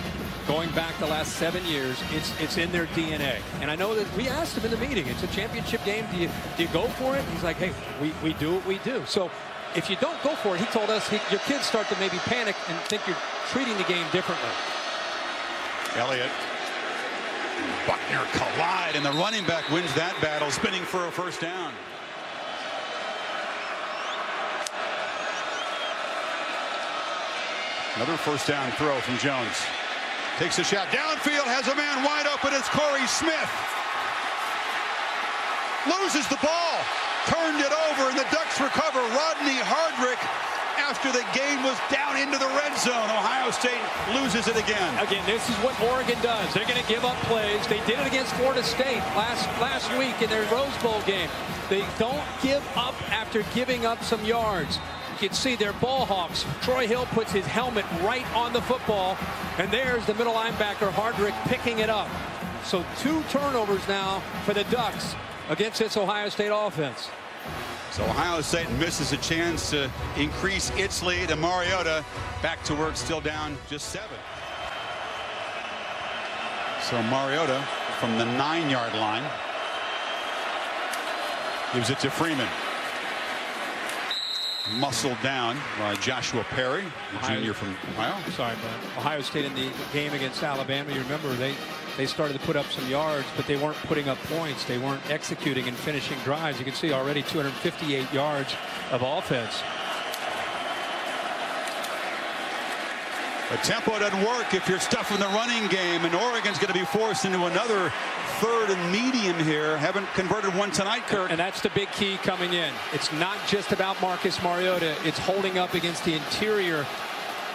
going back the last 7 years, it's in their DNA. And I know that we asked him in the meeting, it's a championship game, do you go for it? He's like, hey, we do what we do. So if you don't go for it, he told us, your kids start to maybe panic and think you're treating the game differently. Elliott. Buckner collide, and the running back wins that battle, spinning for a first down. Another first down throw from Jones. Takes a shot downfield, has a man wide open. It's Corey Smith. Loses the ball, turned it over, and the Ducks recover. Rodney Hardrick, after the game was down into the red zone. Ohio State loses it again. Again, this is what Oregon does. They're going to give up plays. They did it against Florida State last week in their Rose Bowl game. They don't give up after giving up some yards. You can see they're ball hawks. Troy Hill puts his helmet right on the football, and there's the middle linebacker Hardrick picking it up. So 2 turnovers now for the Ducks against this Ohio State offense. So Ohio State misses a chance to increase its lead, and Mariota back to work, still down just 7. So Mariota from the 9-yard line gives it to Freeman. Muscled down by Joshua Perry, the junior from Ohio. Sorry, but Ohio State in the game against Alabama, you remember they started to put up some yards, but they weren't putting up points. They weren't executing and finishing drives. You can see already 258 yards of offense. The tempo doesn't work if you're stuffing the running game, and Oregon's going to be forced into another 3rd and medium here. Haven't converted one tonight, Kirk. And that's the big key coming in. It's not just about Marcus Mariota. It's holding up against the interior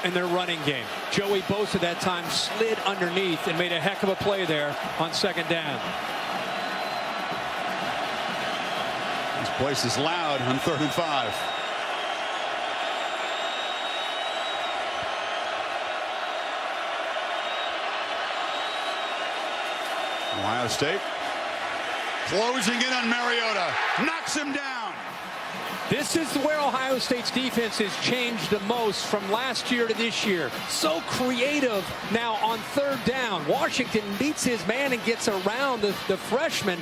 in their running game. Joey Bosa that time slid underneath and made a heck of a play there on 2nd down. This place is loud on 3rd and 5. Ohio State closing in on Mariota, knocks him down. This is where Ohio State's defense has changed the most from last year to this year. So creative now on 3rd down. Washington beats his man and gets around the freshman.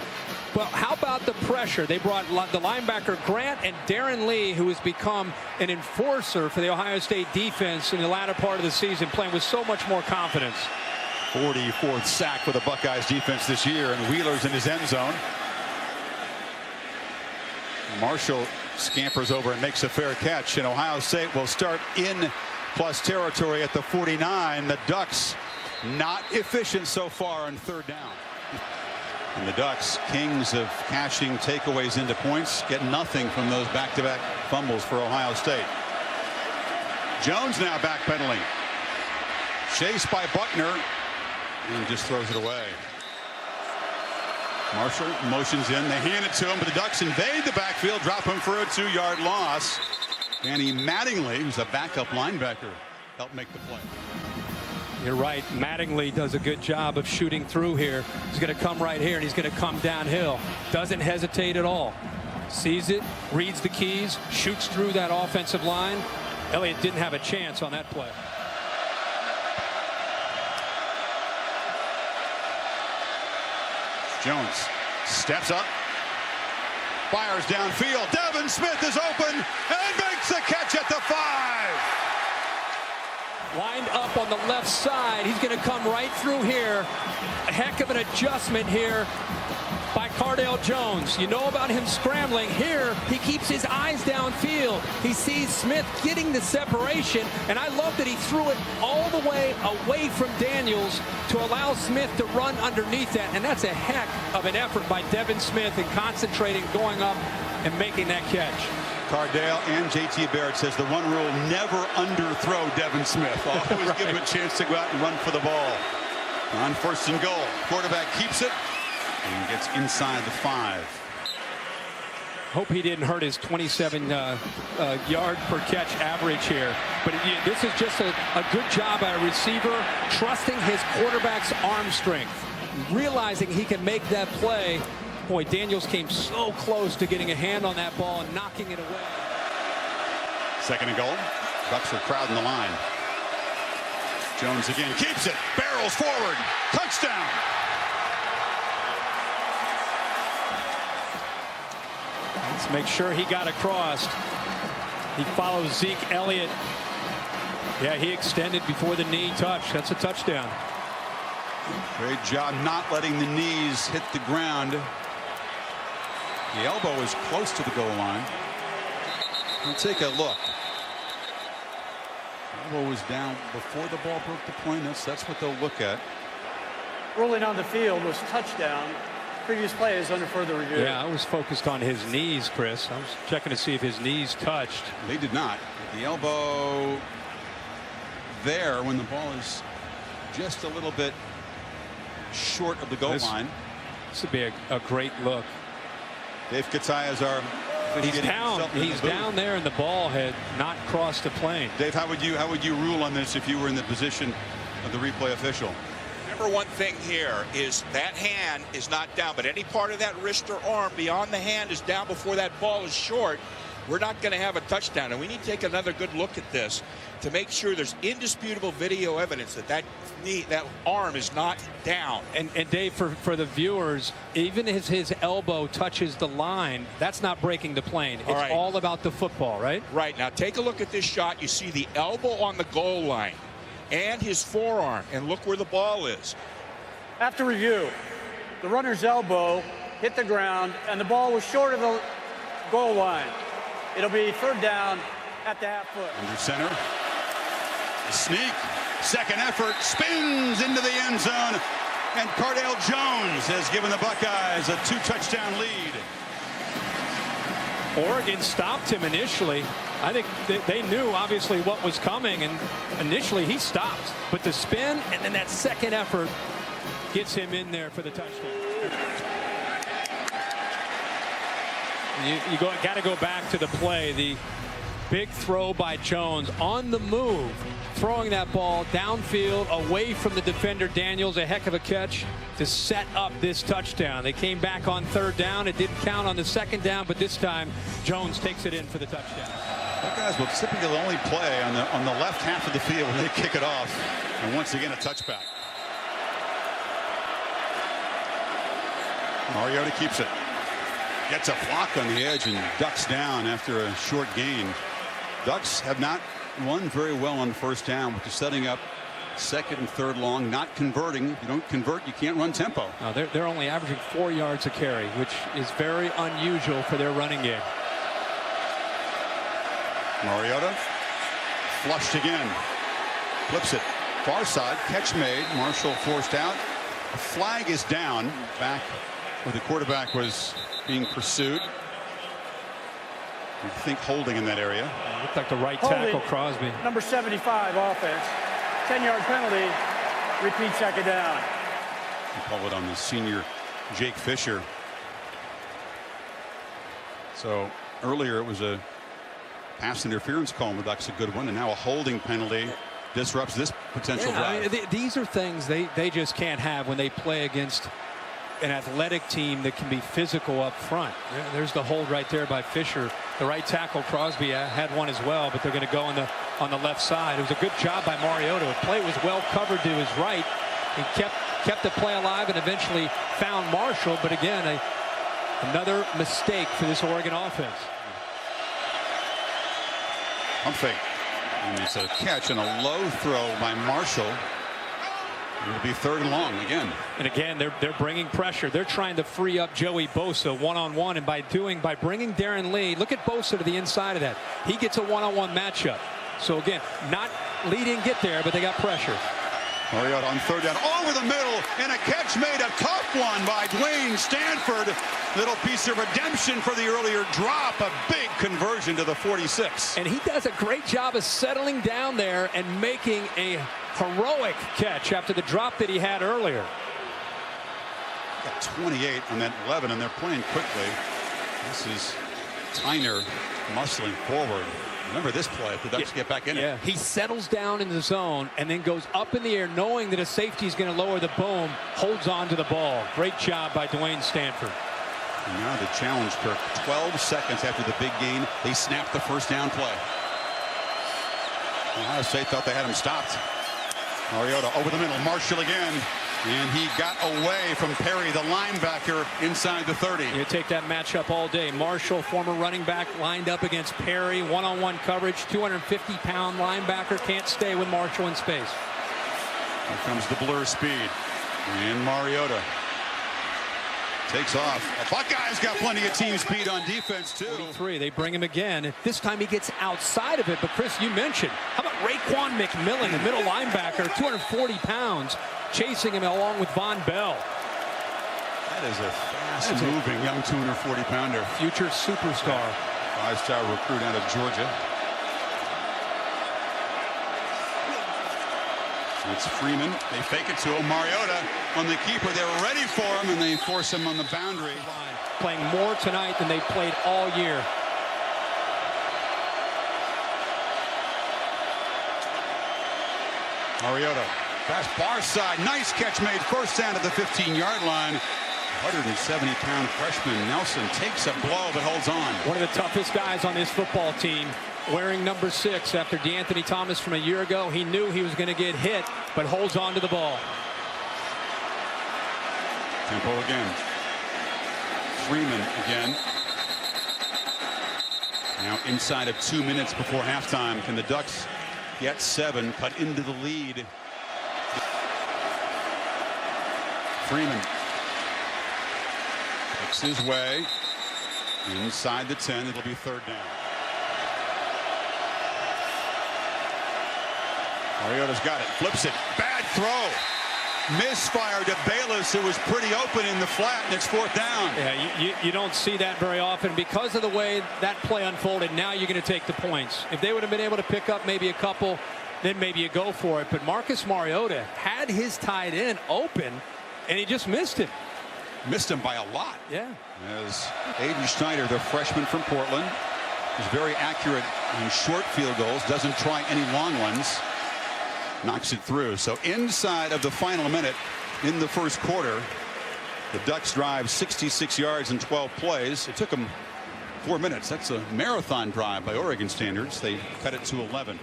But how about the pressure? They brought the linebacker Grant and Darren Lee, who has become an enforcer for the Ohio State defense in the latter part of the season, playing with so much more confidence. 44th sack for the Buckeyes defense this year, and Wheeler's in his end zone. Marshall scampers over and makes a fair catch, and Ohio State will start in plus territory at the 49. The Ducks not efficient so far on 3rd down. And the Ducks, kings of cashing takeaways into points, get nothing from those back-to-back fumbles for Ohio State. Jones now backpedaling. Chased by Buckner, and just throws it away. Marshall motions in. They hand it to him, but the Ducks invade the backfield, drop him for a 2-yard loss. Danny Mattingly, who's a backup linebacker, helped make the play. You're right. Mattingly does a good job of shooting through here. He's going to come right here, and he's going to come downhill. Doesn't hesitate at all. Sees it, reads the keys, shoots through that offensive line. Elliott didn't have a chance on that play. Jones steps up, fires downfield. Devin Smith is open and makes the catch at the 5. lined up on the left side. He's going to come right through here. A heck of an adjustment here by Cardale Jones. You know about him scrambling. Here, he keeps his eyes downfield. He sees Smith getting the separation, and I love that he threw it all the way away from Daniels to allow Smith to run underneath that, and that's a heck of an effort by Devin Smith in concentrating, going up, and making that catch. Cardale and JT Barrett says the run rule, never underthrow Devin Smith. Always Right. give him a chance to go out and run for the ball. On 1st and goal, quarterback keeps it and gets inside the 5. Hope he didn't hurt his 27 yard per catch average here. But this is just a good job by a receiver, trusting his quarterback's arm strength, realizing he can make that play. Boy, Daniels came so close to getting a hand on that ball and knocking it away. 2nd and goal. Bucks are crowding the line. Jones again keeps it, barrels forward, touchdown. Let's make sure he got across. He follows Zeke Elliott. Yeah, he extended before the knee touch. That's a touchdown. Great job not letting the knees hit the ground. The elbow is close to the goal line. We'll take a look. Elbow was down before the ball broke the plane. That's what they'll look at. Rolling on the field was touchdown. Previous play is under further review. Yeah, I was focused on his knees, Chris. I was checking to see if his knees touched. They did not. The elbow there when the ball is just a little bit short of the goal line. This would be a great look. Dave Katsai is our. He's down. He's down there, and the ball had not crossed the plane. Dave, how would you rule on this if you were in the position of the replay official? Remember one thing here is that hand is not down, but any part of that wrist or arm beyond the hand is down before that ball is short. We're not going to have a touchdown, and we need to take another good look at this to make sure there's indisputable video evidence that that arm is not down. And Dave, for the viewers, even as his elbow touches the line, that's not breaking the plane. It's all about the football, right? Right. Now take a look at this shot. You see the elbow on the goal line and his forearm, and look where the ball is. After review, the runner's elbow hit the ground, and the ball was short of the goal line. It'll be 3rd down at the half foot. Under center. The sneak. 2nd effort. Spins into the end zone. And Cardale Jones has given the Buckeyes a 2-touchdown lead. Oregon stopped him initially. I think they knew obviously what was coming, and initially he stopped. But the spin and then that 2nd effort gets him in there for the touchdown. You got to go back to the play. The big throw by Jones on the move, throwing that ball downfield away from the defender Daniels. A heck of a catch to set up this touchdown. They came back on 3rd down. It didn't count on the 2nd down, but this time Jones takes it in for the touchdown. Buckeyes will typically only play on the left half of the field when they kick it off. And once again, a touchback. Mariota keeps it. Gets a block on the edge and ducks down after a short gain. Ducks have not run very well on 1st down, which is setting up 2nd and 3rd long, not converting. If you don't convert, you can't run tempo. No, they're only averaging 4 yards a carry, which is very unusual for their running game. Mariota flushed again. Flips it. Far side. Catch made. Marshall forced out. A flag is down back where the quarterback was being pursued. I think holding in that area. It looked like the right tackle, Crosby. Number 75 offense. 10-yard penalty. Repeat 2nd down. You call it on the senior Jake Fisher. So earlier it was a pass interference call, but that's a good one, and now a holding penalty disrupts this potential drive. I mean, these are things they just can't have when they play against an athletic team that can be physical up front. There's the hold right there by Fisher. The right tackle, Crosby, had one as well, but they're going to go on the left side. It was a good job by Mariota. The play was well covered to his right. He kept the play alive and eventually found Marshall, but again, another mistake for this Oregon offense. Pump fake. And it's a catch and a low throw by Marshall. It'll be 3rd and long again. And again, they're bringing pressure. They're trying to free up Joey Bosa one-on-one, and by bringing Darren Lee, look at Bosa to the inside of that. He gets a one-on-one matchup. So again, not Lee didn't get there, but they got pressure. Mariota on 3rd down, over the middle, and a catch made, a tough one by Dwayne Stanford. Little piece of redemption for the earlier drop, a big conversion to the 46. And he does a great job of settling down there and making a heroic catch after the drop that he had earlier. Got 28 on that 11, and they're playing quickly. This is Tyner muscling forward. Remember this play if the Ducks get back in it. He settles down in the zone and then goes up in the air knowing that a safety is going to lower the boom, holds on to the ball. Great job by Dwayne Stanford. And now the challenge, Kirk. 12 seconds after the big gain, they snapped the 1st down play. Ohio State thought they had him stopped. Mariota over the middle, Marshall again. And he got away from Perry, the linebacker, inside the 30. You take that matchup all day. Marshall, former running back, lined up against Perry. One-on-one coverage. 250-pound linebacker can't stay with Marshall in space. Here comes the blur speed. And Mariota takes off. The Buckeyes got plenty of team speed on defense, too. 43. They bring him again. This time he gets outside of it. But, Chris, you mentioned, how about Raekwon McMillan, the middle linebacker, 240 pounds. Chasing him along with Von Bell. That is a fast-moving young 240-pounder. Future superstar. 5-star recruit out of Georgia. It's Freeman. They fake it to him. Mariota on the keeper. They're ready for him, and they force him on the boundary. Playing more tonight than they played all year. Mariota. Pass far side. Nice catch made. 1st down at the 15-yard line. 170-pound freshman Nelson takes a blow but holds on. One of the toughest guys on this football team, wearing number 6 after DeAnthony Thomas from a year ago. He knew he was going to get hit, but holds on to the ball. Tempo again. Freeman again. Now inside of 2 minutes before halftime. Can the Ducks get 7, cut into the lead? Freeman picks his way inside the 10. It'll be 3rd down. Mariota's got it. Flips it. Bad throw. Misfire to Bayless, who was pretty open in the flat, and it's 4th down. Yeah, you don't see that very often because of the way that play unfolded. Now you're going to take the points. If they would have been able to pick up maybe a couple, then maybe you go for it. But Marcus Mariota had his tight end open, and he just missed him. Missed him by a lot. Yeah. As Aiden Schneider, the freshman from Portland, is very accurate in short field goals, doesn't try any long ones, knocks it through. So inside of the final minute in the 1st quarter, the Ducks drive 66 yards in 12 plays. It took them 4 minutes. That's a marathon drive by Oregon standards. They cut it to 11.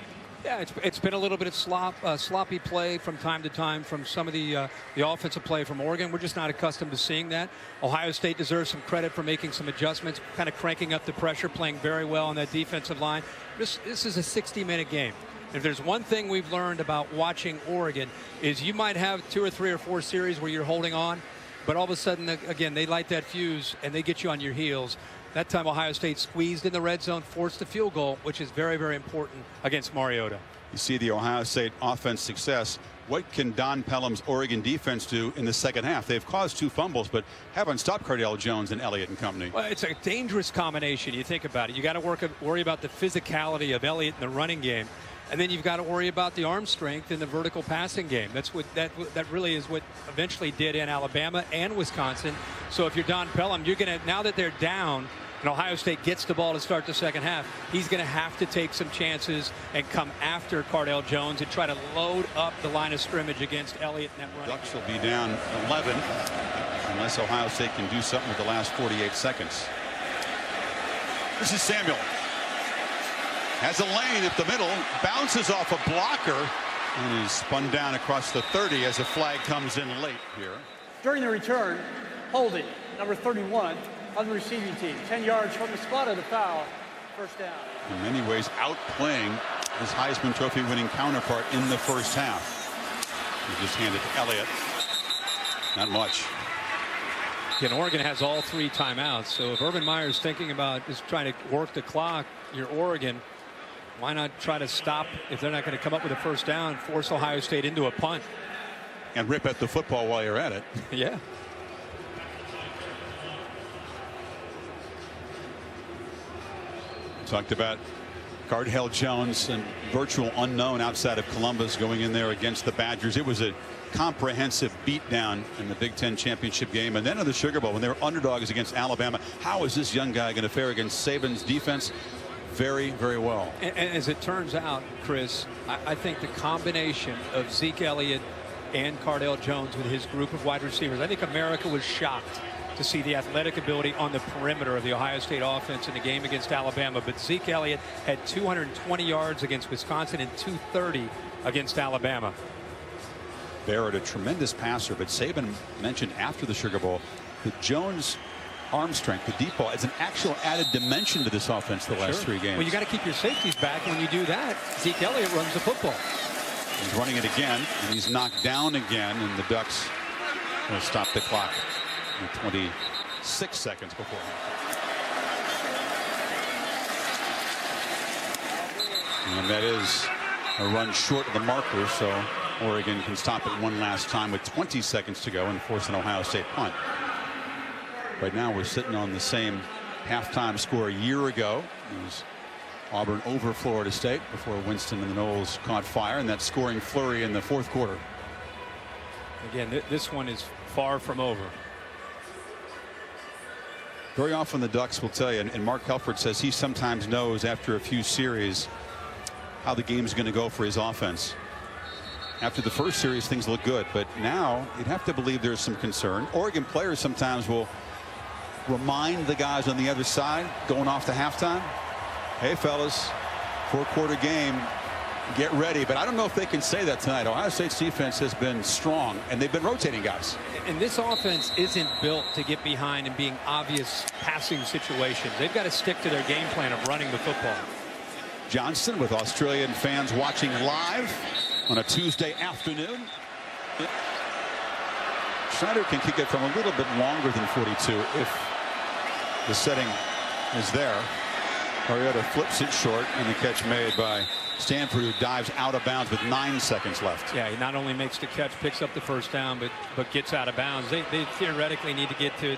Yeah, it's been a little bit of sloppy play from time to time from some of the offensive play from Oregon. We're just not accustomed to seeing that. Ohio State deserves some credit for making some adjustments, kind of cranking up the pressure, playing very well on that defensive line. This is a 60-minute game. If there's one thing we've learned about watching Oregon is you might have 2 or 3 or 4 series where you're holding on, but all of a sudden, again, they light that fuse and they get you on your heels. That time Ohio State squeezed in the red zone, forced a field goal, which is very, very important against Mariota. You see the Ohio State offense success. What can Don Pelham's Oregon defense do in the second half? They've caused 2 fumbles, but haven't stopped Cardale Jones and Elliott and company. Well, it's a dangerous combination. You think about it. You got to worry about the physicality of Elliott in the running game. And then you've got to worry about the arm strength in the vertical passing game. That's what that really is what eventually did in Alabama and Wisconsin. So if you're Don Pelham, you're going to, now that they're down and Ohio State gets the ball to start the second half, he's going to have to take some chances and come after Cardale Jones and try to load up the line of scrimmage against Elliott in that run. Ducks will be down 11 unless Ohio State can do something with the last 48 seconds. This is Samuel. Has a lane up the middle, bounces off a blocker, and is spun down across the 30 as a flag comes in late here. During the return, holding, number 31, on the receiving team. 10 yards from the spot of the foul, 1st down. In many ways outplaying his Heisman Trophy winning counterpart in the first half. He just handed to Elliott. Not much. Again, Oregon has all 3 timeouts, so if Urban Meyer's thinking about just trying to work the clock, you're Oregon, why not try to stop if they're not going to come up with a first down, force Ohio State into a punt. And rip at the football while you're at it. Yeah. Talked about Cardale Jones and virtual unknown outside of Columbus going in there against the Badgers. It was a comprehensive beatdown in the Big Ten championship game, and then in the Sugar Bowl when they were underdogs against Alabama. How is this young guy going to fare against Saban's defense? Very, very well. And as it turns out, Chris, I think the combination of Zeke Elliott and Cardale Jones with his group of wide receivers, I think America was shocked to see the athletic ability on the perimeter of the Ohio State offense in the game against Alabama. But Zeke Elliott had 220 yards against Wisconsin and 230 against Alabama. Barrett, a tremendous passer, but Saban mentioned after the Sugar Bowl that Jones' arm strength, the deep ball, is an actual added dimension to this offense the last 3 games. Well, you got to keep your safeties back. When you do that, Zeke Elliott runs the football. He's running it again, and he's knocked down again, and the Ducks will stop the clock in 26 seconds before half. And that is a run short of the marker, so Oregon can stop it one last time with 20 seconds to go and force an Ohio State punt. Right now we're sitting on the same halftime score a year ago. It was Auburn over Florida State before Winston and the Noles caught fire, and that scoring flurry in the 4th quarter. Again, this one is far from over. Very often the Ducks will tell you, and Mark Helfrich says he sometimes knows after a few series how the game is going to go for his offense. After the first series, things look good, but now you'd have to believe there's some concern. Oregon players sometimes will remind the guys on the other side going off to halftime, hey fellas, 4-quarter game, get ready. But I don't know if they can say that tonight. Ohio State's defense has been strong, and they've been rotating guys. And this offense isn't built to get behind and being obvious passing situations. They've got to stick to their game plan of running the football. Johnston with Australian fans watching live on a Tuesday afternoon. Schneider can kick it from a little bit longer than 42 if the setting is there. Mariota flips it short, and the catch made by Stanford, who dives out of bounds with 9 seconds left. Yeah, he not only makes the catch, picks up the first down, but gets out of bounds. They theoretically need to get to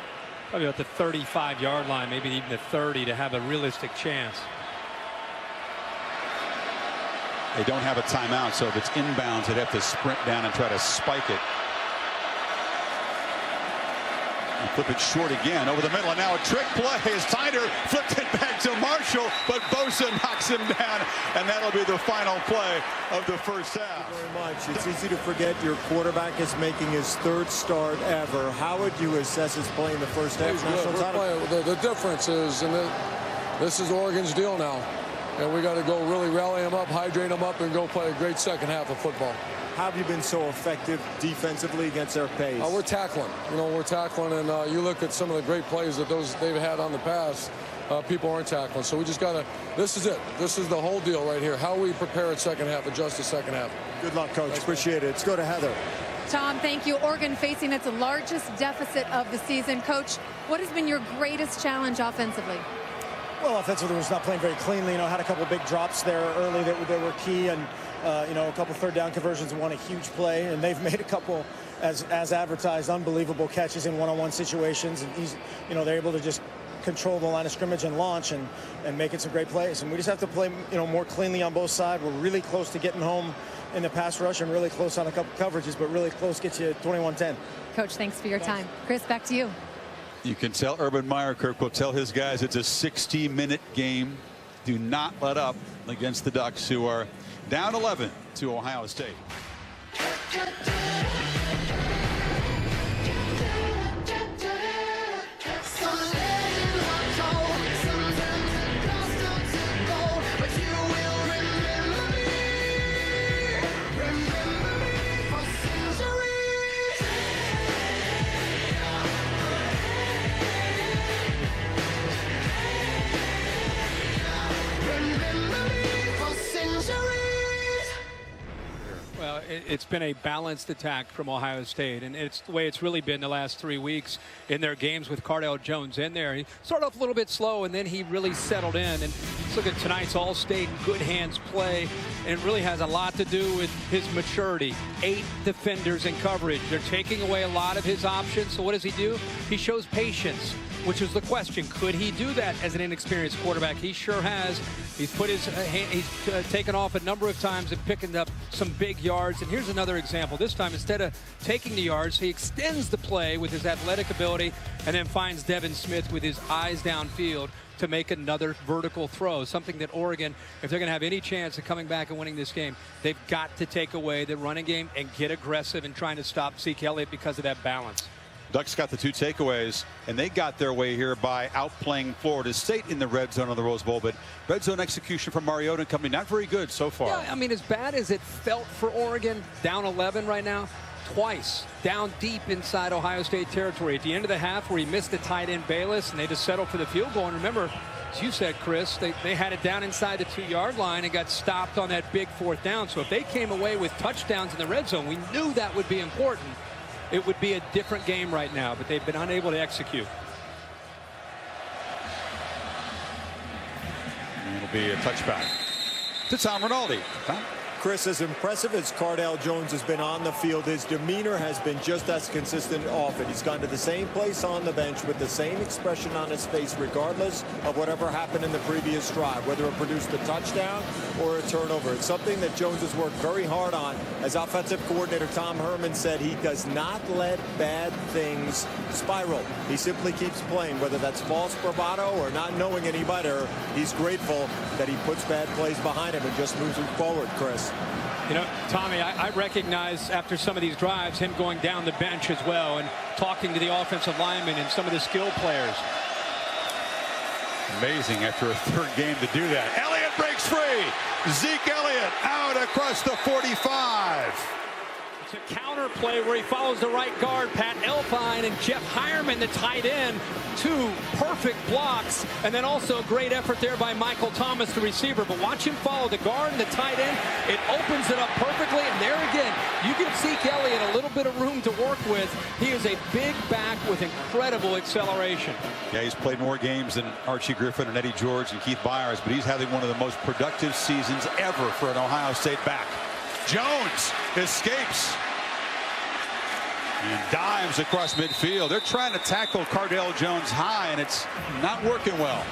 probably about the 35-yard line, maybe even the 30, to have a realistic chance. They don't have a timeout, so if it's inbounds, they'd have to sprint down and try to spike it. And flip it short again over the middle, and now a trick play as Tyner flipped it back to Marshall, but Bosa knocks him down, and that'll be the final play of the first half. Thank you very much. It's easy to forget your quarterback is making his 3rd start ever. How would you assess his play in the first half? The difference is, and this is Oregon's deal now. And we got to go really rally them up, hydrate them up, and go play a great second half of football. How have you been so effective defensively against their pace? We're tackling. We're tackling, and you look at some of the great plays that they've had on the pass. People aren't tackling. So we just got to, this is it. This is the whole deal right here. How we prepare at second half, adjust the second half. Good luck, Coach. Appreciate it. Let's go to Heather. Tom, thank you. Oregon facing its largest deficit of the season. Coach, what has been your greatest challenge offensively? Well, offensively, was not playing very cleanly. Had a couple big drops there early that were key, and a couple 3rd down conversions and won a huge play. And they've made a couple, as advertised, unbelievable catches in one-on-one situations. And they're able to just control the line of scrimmage and launch and making some great plays. And we just have to play, more cleanly on both sides. We're really close to getting home in the pass rush and really close on a couple coverages, but really close gets you 21-10. Coach, thanks for your time. Chris, back to you. You can tell Urban Meyer, Kirk will tell his guys it's a 60-minute game. Do not let up against the Ducks, who are down 11 to Ohio State. Centuries. it's been a balanced attack from Ohio State, and it's the way it's really been the last 3 weeks in their games with Cardale Jones in there. He started off a little bit slow, and then he really settled in. And let's look at tonight's All-State good hands play, and it really has a lot to do with his maturity. 8 defenders in coverage. They're taking away a lot of his options. So what does he do? He shows patience, which is the question. Could he do that as an inexperienced quarterback? He sure has. He's put his he's taken off a number of times and picking up some big yards. And here's another example. This time, instead of taking the yards, he extends the play with his athletic ability and then finds Devin Smith with his eyes downfield to make another vertical throw, something that Oregon, if they're going to have any chance of coming back and winning this game, they've got to take away the running game and get aggressive in trying to stop Zeke Elliott because of that balance. Ducks got the 2 takeaways, and they got their way here by outplaying Florida State in the red zone of the Rose Bowl. But red zone execution from Mariota and company, not very good so far. Yeah, I mean, as bad as it felt for Oregon, down 11 right now, twice down deep inside Ohio State territory. At the end of the half where he missed the tight end Bayless, and they just settled for the field goal. And remember, as you said, Chris, they had it down inside the 2-yard line and got stopped on that big 4th down. So if they came away with touchdowns in the red zone, we knew that would be important. It would be a different game right now, but they've been unable to execute. And it'll be a touchback to Tom Rinaldi. Tom? Chris, as impressive as Cardale Jones has been on the field, his demeanor has been just as consistent often. He's gone to the same place on the bench with the same expression on his face, regardless of whatever happened in the previous drive, whether it produced a touchdown or a turnover. It's something that Jones has worked very hard on. As offensive coordinator Tom Herman said, he does not let bad things spiral. He simply keeps playing, whether that's false bravado or not knowing any better. He's grateful that he puts bad plays behind him and just moves him forward, Chris. You know, Tommy, I recognize after some of these drives him going down the bench as well and talking to the offensive linemen and some of the skill players. Amazing after a 3rd game to do that. Elliott breaks free. Zeke Elliott out across the 45. It's a counter play where he follows the right guard, Pat Elfine, and Jeff Hireman, the tight end. 2 perfect blocks, and then also a great effort there by Michael Thomas, the receiver. But watch him follow the guard and the tight end. It opens it up perfectly, and there again, you give Zeke Elliott a little bit of room to work with. He is a big back with incredible acceleration. Yeah, he's played more games than Archie Griffin and Eddie George and Keith Byers, but he's having one of the most productive seasons ever for an Ohio State back. Jones escapes and dives across midfield. They're trying to tackle Cardale Jones high, and it's not working well.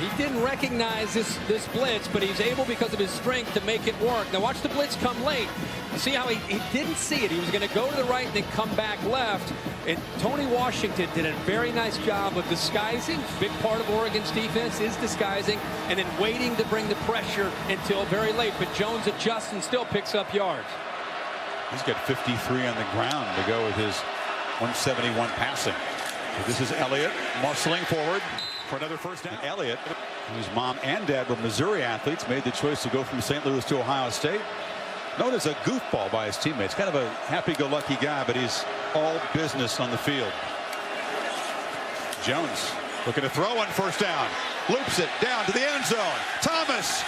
He didn't recognize this blitz, but he's able, because of his strength, to make it work. Now watch the blitz come late. You see how he didn't see it. He was going to go to the right and then come back left. And Tony Washington did a very nice job of disguising. Big part of Oregon's defense is disguising and then waiting to bring the pressure until very late. But Jones adjusts and still picks up yards. He's got 53 on the ground to go with his 171 passing. This is Elliott muscling forward for another 1st down. Elliott, whose mom and dad were Missouri athletes, made the choice to go from St. Louis to Ohio State. Known as a goofball by his teammates. Kind of a happy-go-lucky guy, but he's all business on the field. Jones looking to throw on 1st down. Loops it down to the end zone. Thomas.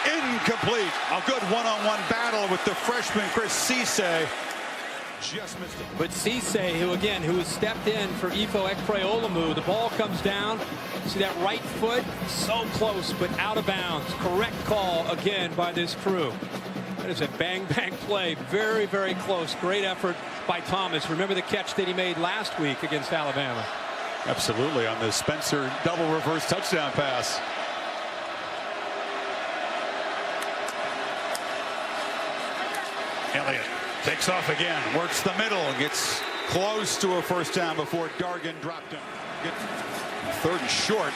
Incomplete. A good one-on-one battle with the freshman Chris Cisse. Just missed it. But Cisse, who has stepped in for Ifo Ekpreolamu, the ball comes down. See that right foot? So close, but out of bounds. Correct call again by this crew. That is a bang-bang play. Very, very close. Great effort by Thomas. Remember the catch that he made last week against Alabama. Absolutely, on the Spencer double reverse touchdown pass. Elliott takes off again, works the middle, gets close to a 1st down before Dargan dropped him. 3rd and short.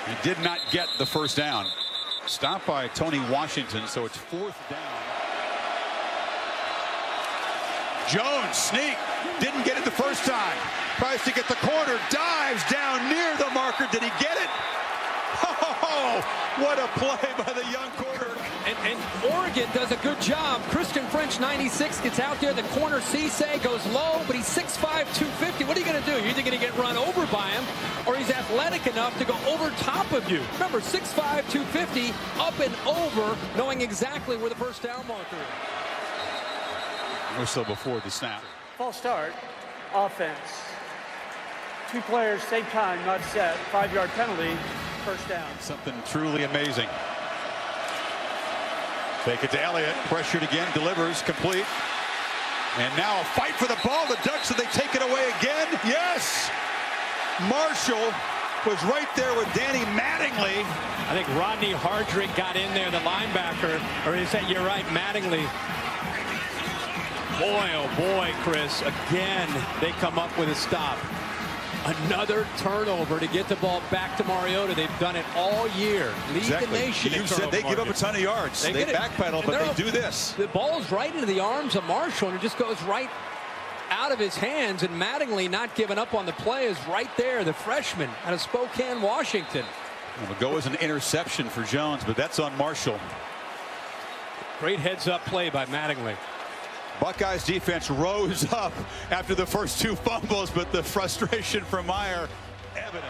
He did not get the 1st down. Stopped by Tony Washington, so it's 4th down. Jones sneak, didn't get it the 1st time. Tries to get the corner, dives down near the marker. Did he get it? Oh, what a play by the young quarterback. And Oregon does a good job. Christian French, 96, gets out there. The corner, Cisse, goes low, but he's 6'5", 250. What are you going to do? You're either going to get run over by him, or he's athletic enough to go over top of you. Remember, 6'5", 250, up and over, knowing exactly where the first down marker is. Whistle before the snap. False start, offense. 2 players, same time, not set. 5-yard penalty, first down. Something truly amazing. Take it to Elliott, pressured again, delivers, complete. And now a fight for the ball. The Ducks, did they take it away again? Yes! Marshall was right there with Danny Mattingly. I think Rodney Hardrick got in there, the linebacker. Or is that, you're right, Mattingly. Boy, oh boy, Chris. Again, they come up with a stop. Another turnover to get the ball back to Mariota. They've done it all year. Lead the nation. You said they give up a ton of yards. They backpedal, but they do this. The ball's right into the arms of Marshall, and it just goes right out of his hands. And Mattingly, not giving up on the play, is right there. The freshman out of Spokane, Washington. It'll go as an interception for Jones, but that's on Marshall. Great heads-up play by Mattingly. Buckeyes defense rose up after the first 2 fumbles, but the frustration from Meyer evident.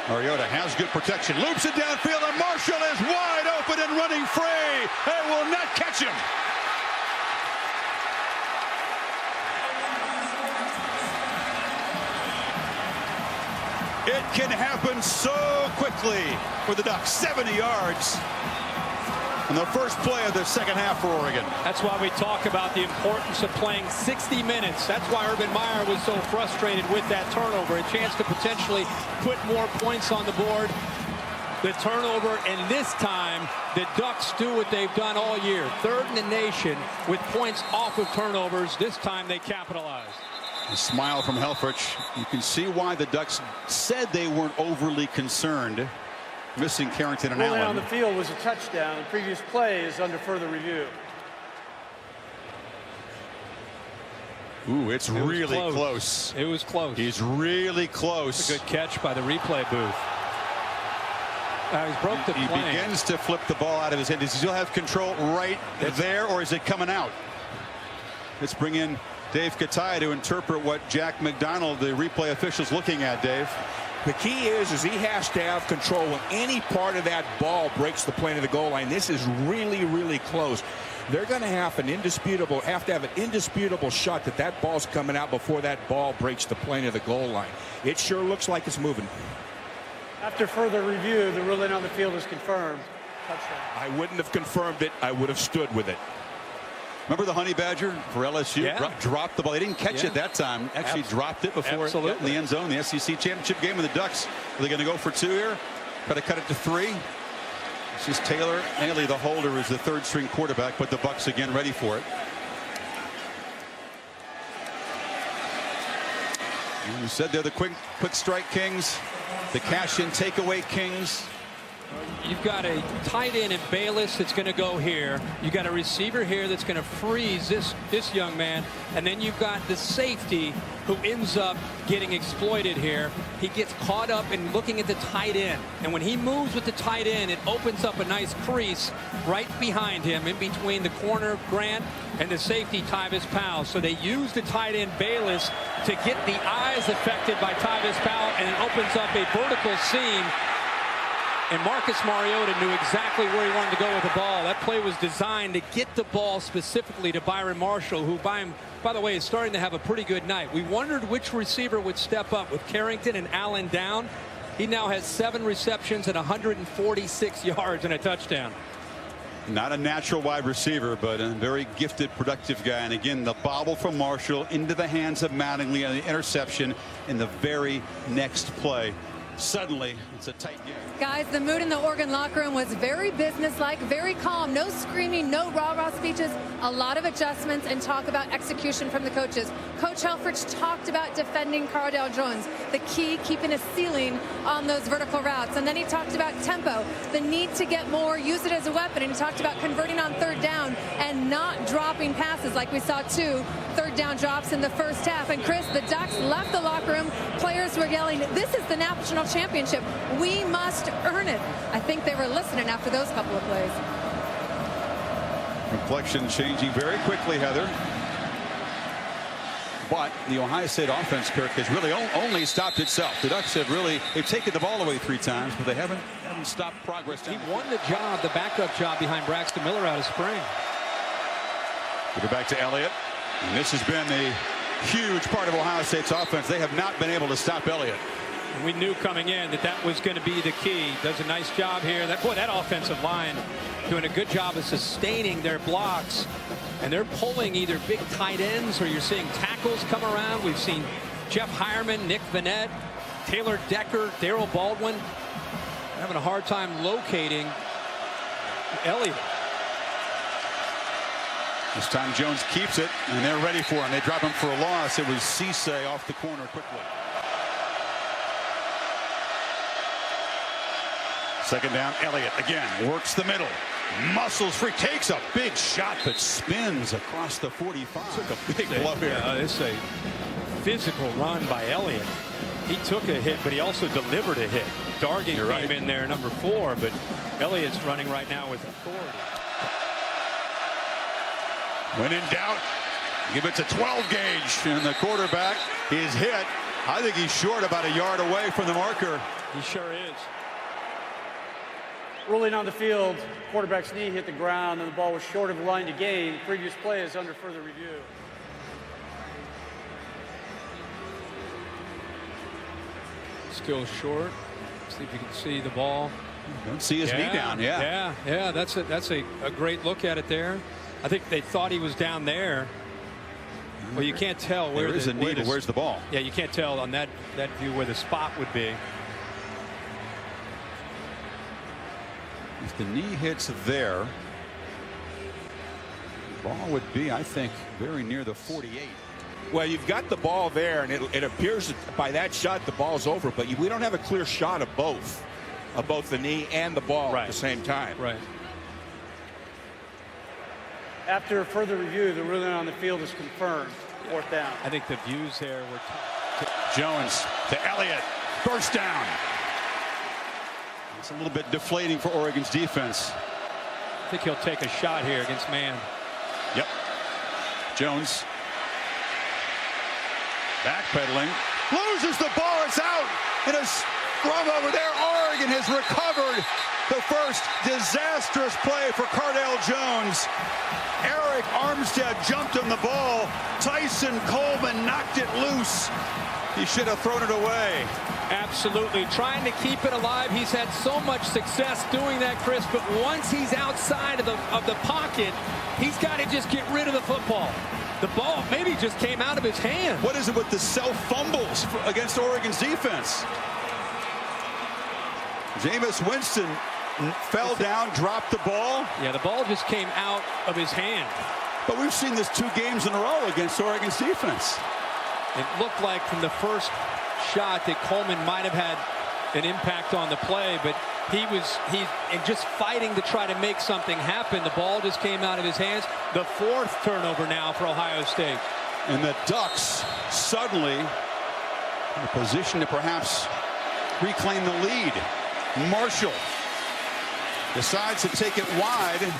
Mariota has good protection, loops it downfield, and Marshall is wide open and running free. They will not catch him. It can happen so quickly for the Ducks. 70 yards. And the first play of the second half for Oregon. That's why we talk about the importance of playing 60 minutes. That's why Urban Meyer was so frustrated with that turnover. A chance to potentially put more points on the board. The turnover, and this time the Ducks do what they've done all year. 3rd in the nation with points off of turnovers. This time they capitalize. A smile from Helfrich. You can see why the Ducks said they weren't overly concerned. Missing Carrington and Ruling Allen. on the field was a touchdown. The previous play is under further review. Ooh, it's really close. It was close. He's really close. It's a good catch by the replay booth. He's broke the plane. He begins to flip the ball out of his hand. Does he still have control right there, or is it coming out? Let's bring in Dave Kataya to interpret what Jack McDonald, the replay official, is looking at, Dave. The key is he has to have control when any part of that ball breaks the plane of the goal line. This is really, really close. They're going to have an indisputable shot that that ball's coming out before that ball breaks the plane of the goal line. It sure looks like it's moving. After further review, the ruling on the field is confirmed. Touchdown. I wouldn't have confirmed it. I would have stood with it. Remember the Honey Badger for LSU? Yeah. Dropped the ball. They didn't catch it that time. Actually dropped it before it got in the end zone. The SEC championship game with the Ducks. Are they going to go for 2 here? Try to cut it to 3. It's just Taylor Haley, the holder, is the 3rd string quarterback, but the Bucks again ready for it. And you said they're the quick strike kings, the cash-in takeaway kings. You've got a tight end in Bayless that's going to go here. You've got a receiver here that's going to freeze this young man. And then you've got the safety who ends up getting exploited here. He gets caught up in looking at the tight end. And when he moves with the tight end, it opens up a nice crease right behind him, in between the corner, Grant, and the safety, Tyvis Powell. So they use the tight end, Bayless, to get the eyes affected by Tyvis Powell, and it opens up a vertical seam. And Marcus Mariota knew exactly where he wanted to go with the ball. That play was designed to get the ball specifically to Byron Marshall, who, by the way, is starting to have a pretty good night. We wondered which receiver would step up with Carrington and Allen down. He now has 7 receptions and 146 yards and a touchdown. Not a natural wide receiver, but a very gifted, productive guy. And again, the bobble from Marshall into the hands of Mattingly and the interception in the very next play. Suddenly, it's a tight game. Guys, the mood in the Oregon locker room was very businesslike, very calm. No screaming, no rah-rah speeches. A lot of adjustments and talk about execution from the coaches. Coach Helfrich talked about defending Cardale Jones, the key, keeping a ceiling on those vertical routes. And then he talked about tempo, the need to get more, use it as a weapon. And he talked about converting on 3rd down and not dropping passes, like we saw 2 3rd down drops in the first half. And Chris, the Ducks left the locker room. Players were yelling, "This is the national championship. We must earn it." I think they were listening after those couple of plays. Complexion changing very quickly, Heather. But the Ohio State offense, Kirk, has really only stopped itself. The Ducks have they've taken the ball away 3 times, but they haven't stopped progress. He won the job, the backup job behind Braxton Miller out of spring. Give it back to Elliott. And this has been a huge part of Ohio State's offense. They have not been able to stop Elliott. And we knew coming in that was going to be the key. Does a nice job here. That offensive line doing a good job of sustaining their blocks. And they're pulling either big tight ends or you're seeing tackles come around. We've seen Jeff Hireman, Nick Vanette, Taylor Decker, Darryl Baldwin having a hard time locating Elliott. This time Jones keeps it, and they're ready for him. They drop him for a loss. It was Cisse off the corner quickly. Second down, Elliott again works the middle. Muscles free, takes a big shot, but spins across the 45. Took a big blow here. It's a physical run by Elliott. He took a hit, but he also delivered a hit. Dargan came in there, number 4, but Elliott's running right now with authority. When in doubt, give it to 12 gauge, and the quarterback is hit. I think he's short, about a yard away from the marker. He sure is. Ruling on the field, quarterback's knee hit the ground and the ball was short of the line to gain. Previous play is under further review. Still short. See if you can see the ball. Don't see his knee down. Yeah. That's a great look at it there. I think they thought he was down there. Well, you can't tell where is a knee, but where's the ball? Yeah, you can't tell on that view where the spot would be. If the knee hits there, the ball would be, I think, very near the 48. Well, you've got the ball there, and it appears that by that shot the ball's over, but we don't have a clear shot of both the knee and the ball at the same time. Right. After further review, the ruling on the field is confirmed. 4th down. I think the views there were Jones to Elliott. First down. It's a little bit deflating for Oregon's defense. I think he'll take a shot here against man. Yep. Jones. Backpedaling. Loses the ball. It's out. In a scrum over there. Oregon has recovered the first disastrous play for Cardale Jones. Eric Armstead jumped on the ball. Tyson Coleman knocked it loose. He should have thrown it away. Absolutely. Trying to keep it alive. He's had so much success doing that, Chris, but once he's outside of the pocket, he's got to just get rid of the football. The ball maybe just came out of his hand. What is it with the self-fumbles against Oregon's defense? Jameis Winston fell down, dropped the ball. Yeah, the ball just came out of his hand. But we've seen this 2 games in a row against Oregon's defense. It looked like from the first shot that Coleman might have had an impact on the play, but he's just fighting to try to make something happen. The ball just came out of his hands. The 4th turnover now for Ohio State. And the Ducks suddenly in a position to perhaps reclaim the lead. Marshall decides to take it wide.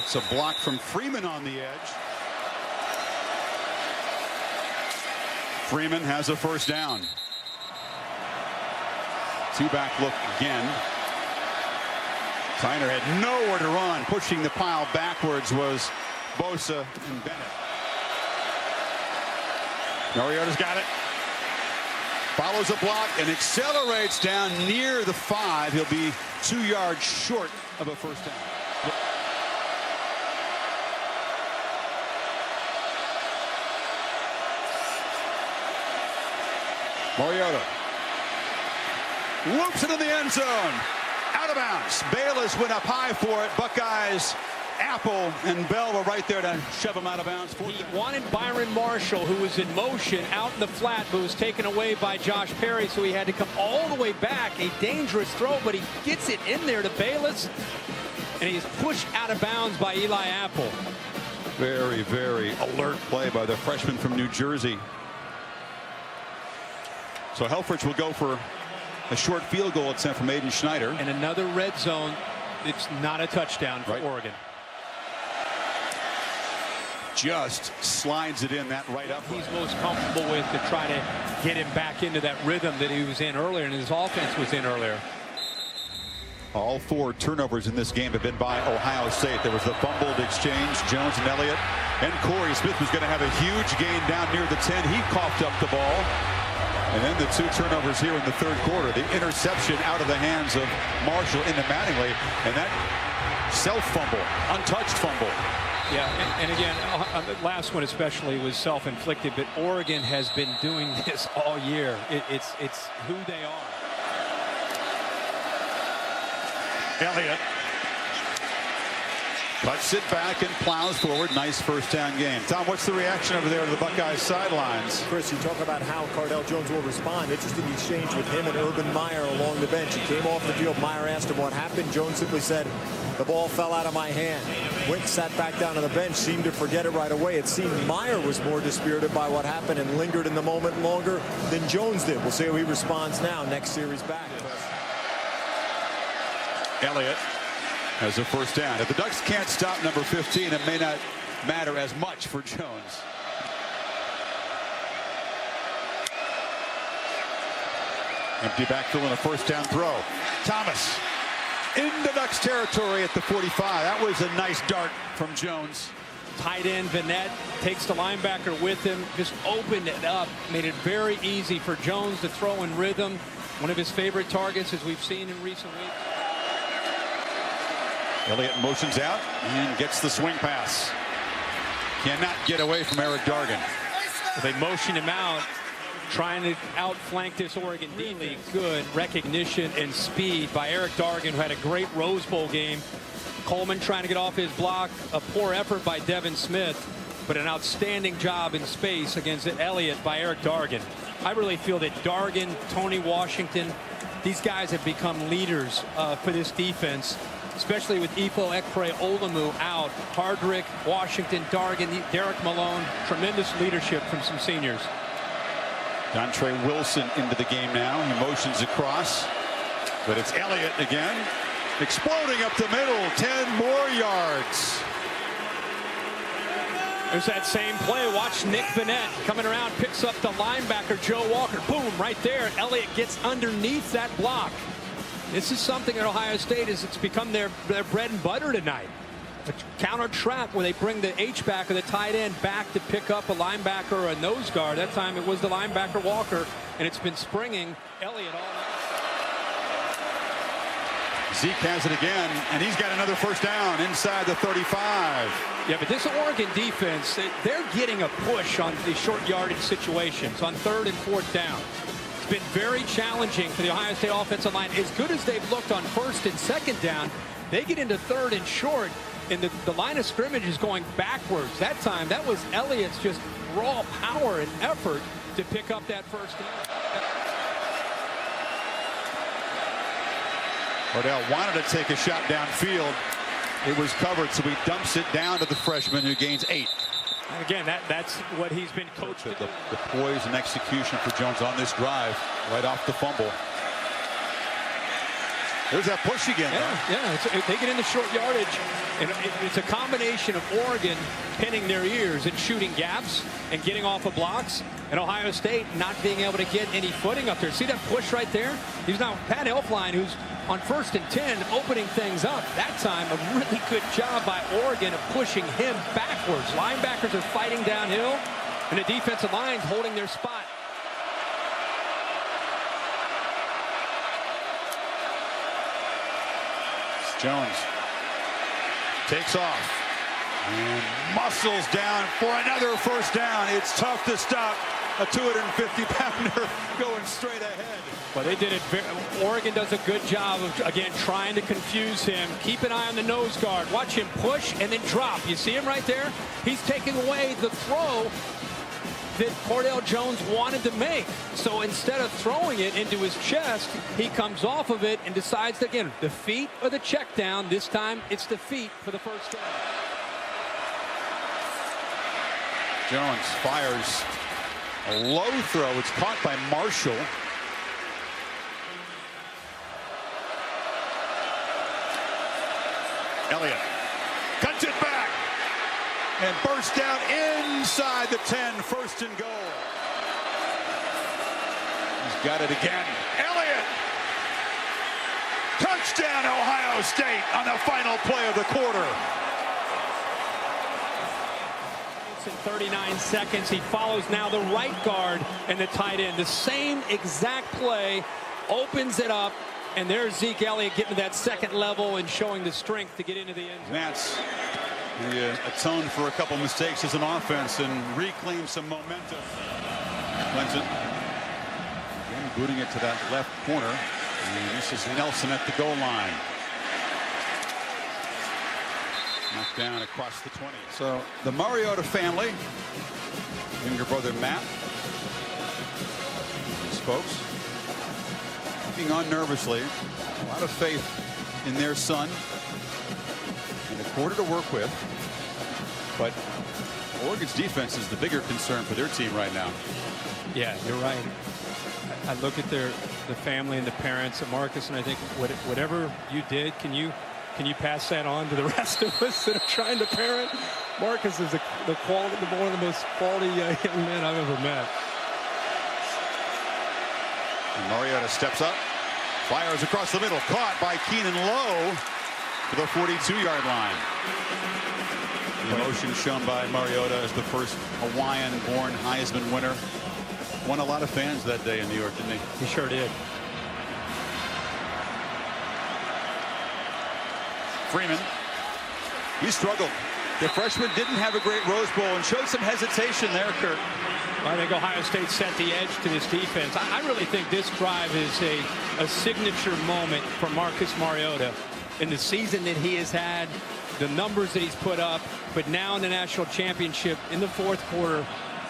It's a block from Freeman on the edge. Freeman has a first down. 2-back look again. Tyner had nowhere to run. Pushing the pile backwards was Bosa and Bennett. Mariota's got it. Follows a block and accelerates down near the 5. He'll be 2 yards short of a first down. Mariota whoops it in the end zone. Out of bounds. Bayless went up high for it. Buckeyes, Apple and Bell were right there to shove him out of bounds. He wanted Byron Marshall, who was in motion out in the flat, but was taken away by Josh Perry, so he had to come all the way back. A dangerous throw, but he gets it in there to Bayless, and he's pushed out of bounds by Eli Apple. Very, very alert play by the freshman from New Jersey. So Helfrich will go for a short field goal attempt from Aiden Schneider. And another red zone. It's not a touchdown for Oregon. just slides it in that right up. He's most comfortable with to try to get him back into that rhythm that he was in earlier and his offense was in earlier. All 4 turnovers in this game have been by Ohio State. There was the fumbled exchange. Jones and Elliott. And Corey Smith was going to have a huge gain down near the 10. He coughed up the ball. And then the 2 turnovers here in the 3rd quarter. The interception out of the hands of Marshall into Mattingly. And that self-fumble, untouched fumble. Yeah, and again, the last one especially was self-inflicted, but Oregon has been doing this all year. It's who they are. Elliott cuts it back and plows forward. Nice first down game. Tom, what's the reaction over there to the Buckeyes sidelines? Chris, you talk about how Cardale Jones will respond. Interesting exchange with him and Urban Meyer along the bench. He came off the field. Meyer asked him what happened. Jones simply said, the ball fell out of my hand. Went and sat back down on the bench, seemed to forget it right away. It seemed Meyer was more dispirited by what happened and lingered in the moment longer than Jones did. We'll see how he responds now. Next series back. Elliott has a first down. If the Ducks can't stop number 15, it may not matter as much for Jones. Empty backfield and a first down throw. Thomas into Ducks territory at the 45. That was a nice dart from Jones. Tight end Vanette takes the linebacker with him, just opened it up, made it very easy for Jones to throw in rhythm. One of his favorite targets, as we've seen in recent weeks. Elliott motions out and gets the swing pass. Cannot get away from Eric Dargan. They motion him out, trying to outflank this Oregon defense. Really good recognition and speed by Eric Dargan, who had a great Rose Bowl game. Coleman trying to get off his block. A poor effort by Devin Smith, but an outstanding job in space against Elliott by Eric Dargan. I really feel that Dargan, Tony Washington, these guys have become leaders for this defense, especially with Ifo Ekpre-Olumu out. Hardrick, Washington, Dargan, Derek Malone, tremendous leadership from some seniors. Dontre Wilson into the game now. He motions across, but it's Elliott again. Exploding up the middle, 10 more yards. There's that same play. Watch Nick Vanette coming around, picks up the linebacker, Joe Walker. Boom, right there. Elliott gets underneath that block. This is something at Ohio State it's become their bread and butter tonight. A counter trap where they bring the H-back or the tight end back to pick up a linebacker or a nose guard. That time it was the linebacker Walker, and it's been springing Elliott all night. Zeke has it again, and he's got another first down inside the 35. Yeah, but this Oregon defense, they're getting a push on the short yardage situations on 3rd and 4th down. It's been very challenging for the Ohio State offensive line. As good as they've looked on 1st and 2nd down, they get into 3rd and short, and the line of scrimmage is going backwards. That time, that was Elliott's just raw power and effort to pick up that first down. Cardale wanted to take a shot downfield. It was covered, so he dumps it down to the freshman who gains 8. And again, that's what he's been coached to do. The poise and execution for Jones on this drive, right off the fumble. There's that push again. Yeah, they get in the short yardage, and it's a combination of Oregon pinning their ears and shooting gaps and getting off of blocks, and Ohio State not being able to get any footing up there. See that push right there? He's now Pat Elflein, who's on 1st and 10, opening things up. That time, a really good job by Oregon of pushing him backwards. Linebackers are fighting downhill, and the defensive line's holding their spot. Jones takes off and muscles down for another first down. It's tough to stop a 250-pounder going straight ahead. Well, they did it. Oregon does a good job of, again, trying to confuse him. Keep an eye on the nose guard. Watch him push and then drop. You see him right there? He's taking away the throw that Cardale Jones wanted to make. So instead of throwing it into his chest, he comes off of it and decides to, again, the feet or the check down. This time, it's the feet for the first down. Jones fires a low throw. It's caught by Marshall. Elliott cuts it back. and burst down inside the 10, first and goal. He's got it again. Elliott! Touchdown, Ohio State on the final play of the quarter. In 39 seconds, he follows now the right guard and the tight end. The same exact play, opens it up, and there's Zeke Elliott getting to that second level and showing the strength to get into the end zone. Nats atoned for a couple mistakes as an offense and reclaimed some momentum. Clemson again booting it to that left corner. And this is Nelson at the goal line. Knocked down across the 20. So the Mariota family, younger brother Matt, these folks, looking on nervously. A lot of faith in their son and a quarter to work with. But Oregon's defense is the bigger concern for their team right now. Yeah, you're right. I look at the family and the parents of Marcus, and I think whatever you did, can you pass that on to the rest of us that are trying to parent? Marcus is one of the most quality young men I've ever met. And Mariota steps up, fires across the middle, caught by Keenan Lowe to the 42-yard line. The emotion shown by Mariota as the first Hawaiian-born Heisman winner. Won a lot of fans that day in New York, didn't he? He sure did. Freeman, he struggled. The freshman didn't have a great Rose Bowl and showed some hesitation there, Kurt. I think Ohio State set the edge to this defense. I really think this drive is a signature moment for Marcus Mariota in the season that he has had, the numbers that he's put up, but now in the national championship in the fourth quarter,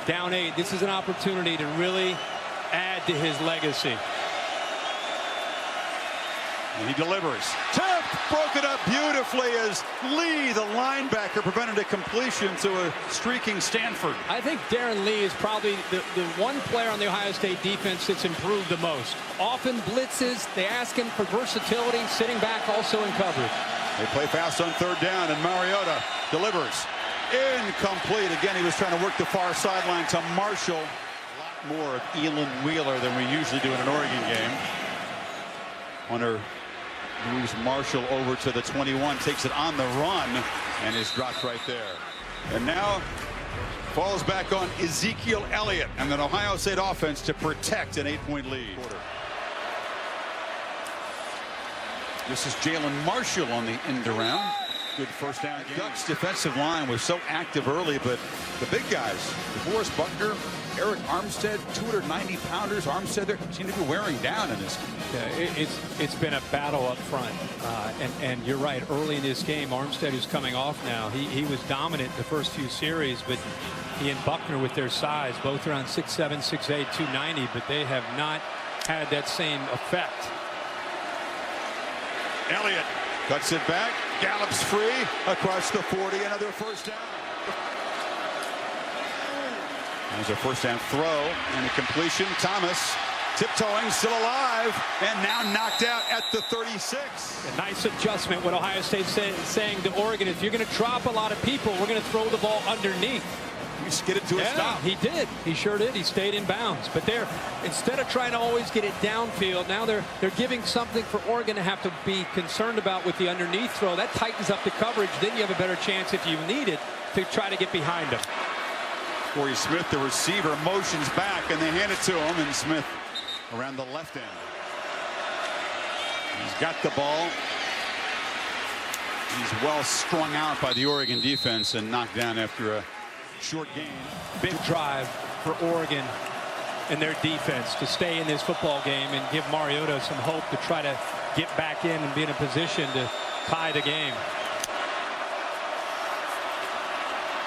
down 8. This is an opportunity to really add to his legacy. And he delivers. Tipped, broken up beautifully as Lee, the linebacker, prevented a completion to a streaking Stanford. I think Darren Lee is probably the one player on the Ohio State defense that's improved the most. Often blitzes, they ask him for versatility, sitting back also in coverage. They play fast on third down, and Mariota delivers. Incomplete. Again, he was trying to work the far sideline to Marshall. A lot more of Elon Wheeler than we usually do in an Oregon game. Hunter moves Marshall over to the 21, takes it on the run, and is dropped right there. And now falls back on Ezekiel Elliott and an Ohio State offense to protect an 8-point lead. This is Jalen Marshall on the end around. Good first down. Ducks defensive line was so active early, but the big guys, DeForest Buckner, Eric Armstead, 290-pounders. Armstead there seem to be wearing down in this. Yeah, it's been a battle up front, and you're right. Early in this game, Armstead is coming off now. He was dominant the first few series, but he and Buckner with their size, both around 6'7", 6'8", 290, but they have not had that same effect. Elliott cuts it back, gallops free across the 40, another first down. There's a first down throw and a completion. Thomas tiptoeing, still alive, and now knocked out at the 36. A nice adjustment. What Ohio State's saying to Oregon, if you're going to drop a lot of people, we're going to throw the ball underneath. You skid it to a stop. He did. He sure did. He stayed in bounds. But they're, instead of trying to always get it downfield, now they're giving something for Oregon to have to be concerned about with the underneath throw. That tightens up the coverage. Then you have a better chance, if you need it, to try to get behind him. Corey Smith, the receiver, motions back, and they hand it to him, and Smith around the left end. He's got the ball. He's well strung out by the Oregon defense and knocked down after a short gain. Big drive for Oregon and their defense to stay in this football game and give Mariota some hope to try to get back in and be in a position to tie the game.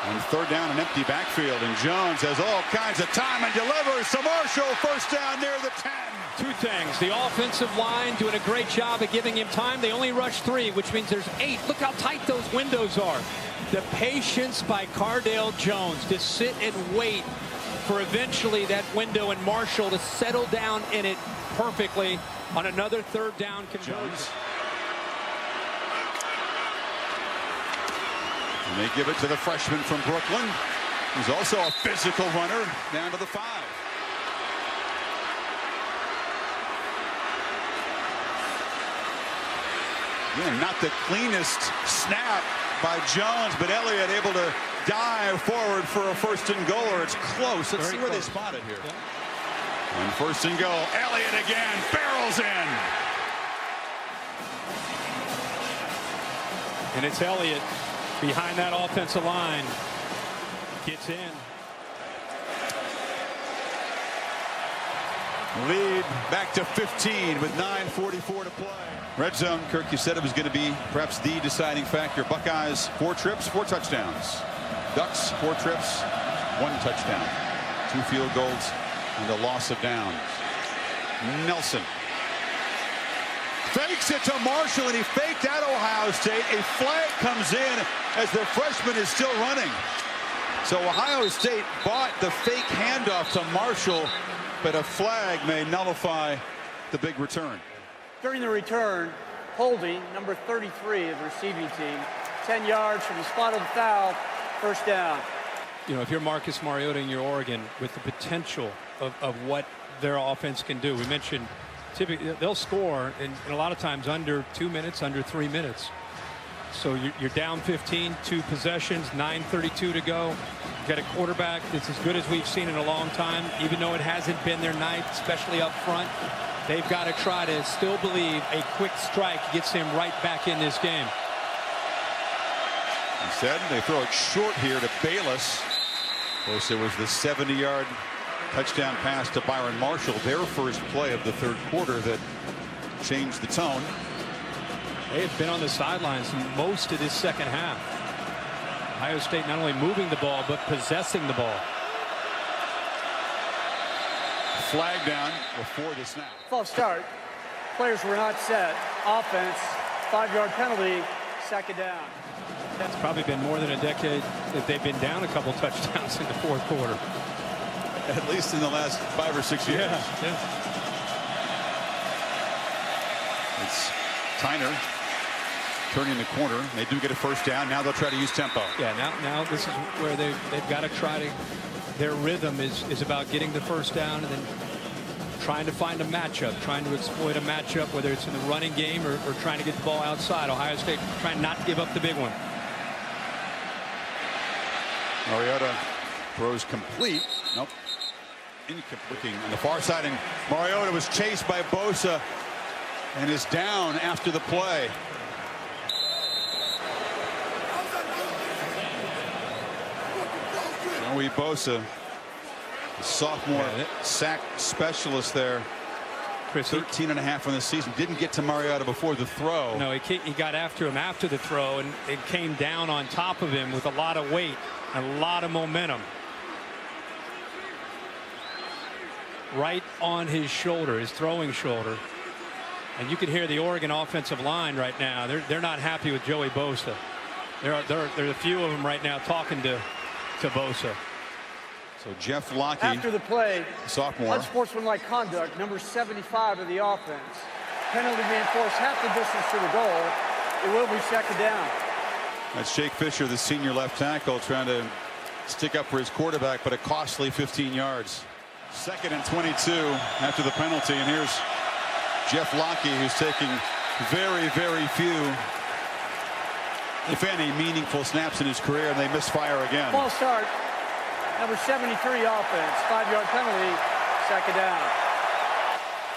On third down, an empty backfield, and Jones has all kinds of time and delivers to Marshall. First down near the 10. Two things. The offensive line doing a great job of giving him time. They only rushed 3, which means there's 8. Look how tight those windows are. The patience by Cardale Jones to sit and wait for eventually that window and Marshall to settle down in it perfectly on another third down conversion. And they give it to the freshman from Brooklyn, who's also a physical runner, down to the 5. Again, not the cleanest snap by Jones, but Elliott able to dive forward for a 1st and goal, or it's close. Let's see where they spot it here. Yeah. And 1st and goal. Elliott again barrels in. And it's Elliott behind that offensive line. Gets in. Lead back to 15 with 9:44 to play. Red zone, Kirk, you said it was going to be perhaps the deciding factor. Buckeyes, 4 trips, 4 touchdowns. Ducks, 4 trips, 1 touchdown. 2 field goals and a loss of downs. Nelson fakes it to Marshall, and he faked out Ohio State. A flag comes in as the freshman is still running. So Ohio State bought the fake handoff to Marshall, but a flag may nullify the big return. During the return, holding number 33 of the receiving team, 10 yards from the spot of the foul, 1st down. You know, if you're Marcus Mariota and you're Oregon, with the potential of what their offense can do, we mentioned typically they'll score and a lot of times under 2 minutes, under 3 minutes. So you're down 15, 2 possessions, 9:32 to go. You've got a quarterback that's as good as we've seen in a long time, even though it hasn't been their night, especially up front. They've got to try to still believe a quick strike gets him right back in this game. Instead, they throw it short here to Bayless. Of course, it was the 70-yard touchdown pass to Byron Marshall, their first play of the 3rd quarter, that changed the tone. They had been on the sidelines most of this 2nd half. Ohio State not only moving the ball, but possessing the ball. Flag down before the snap. False start. Players were not set. Offense, 5-yard penalty, 2nd down. That's probably been more than a decade that they've been down a couple touchdowns in the 4th quarter. At least in the last 5 or 6 years. Yeah. It's Tyner turning the corner. They do get a 1st down. Now they'll try to use tempo. Yeah, now this is where they've got to try to, their rhythm is about getting the 1st down and then trying to find a matchup, trying to exploit a matchup, whether it's in the running game or trying to get the ball outside. Ohio State trying not to give up the big one. Mariota throws complete. Nope. Incomplete on the far side, and Mariota was chased by Bosa and is down after the play. Joey Bosa, the sophomore sack specialist there. Chris, 13.5 on the season. Didn't get to Mariota before the throw. No, he got after him after the throw, and it came down on top of him with a lot of weight, a lot of momentum. Right on his shoulder, his throwing shoulder. And you can hear the Oregon offensive line right now. They're not happy with Joey Bosa. There are a few of them right now talking to Bosa. So Jeff Locke, after the play, sophomore, unsportsmanlike conduct, number 75 of the offense. Penalty may enforce half the distance to the goal. It will be 2nd down. That's Jake Fisher, the senior left tackle, trying to stick up for his quarterback, but a costly 15 yards. 2nd and 22 after the penalty, and here's Jeff Locke, who's taking very, very few, if any, meaningful snaps in his career, and they misfire again. False start. Number 73 offense, 5-yard penalty, 2nd down.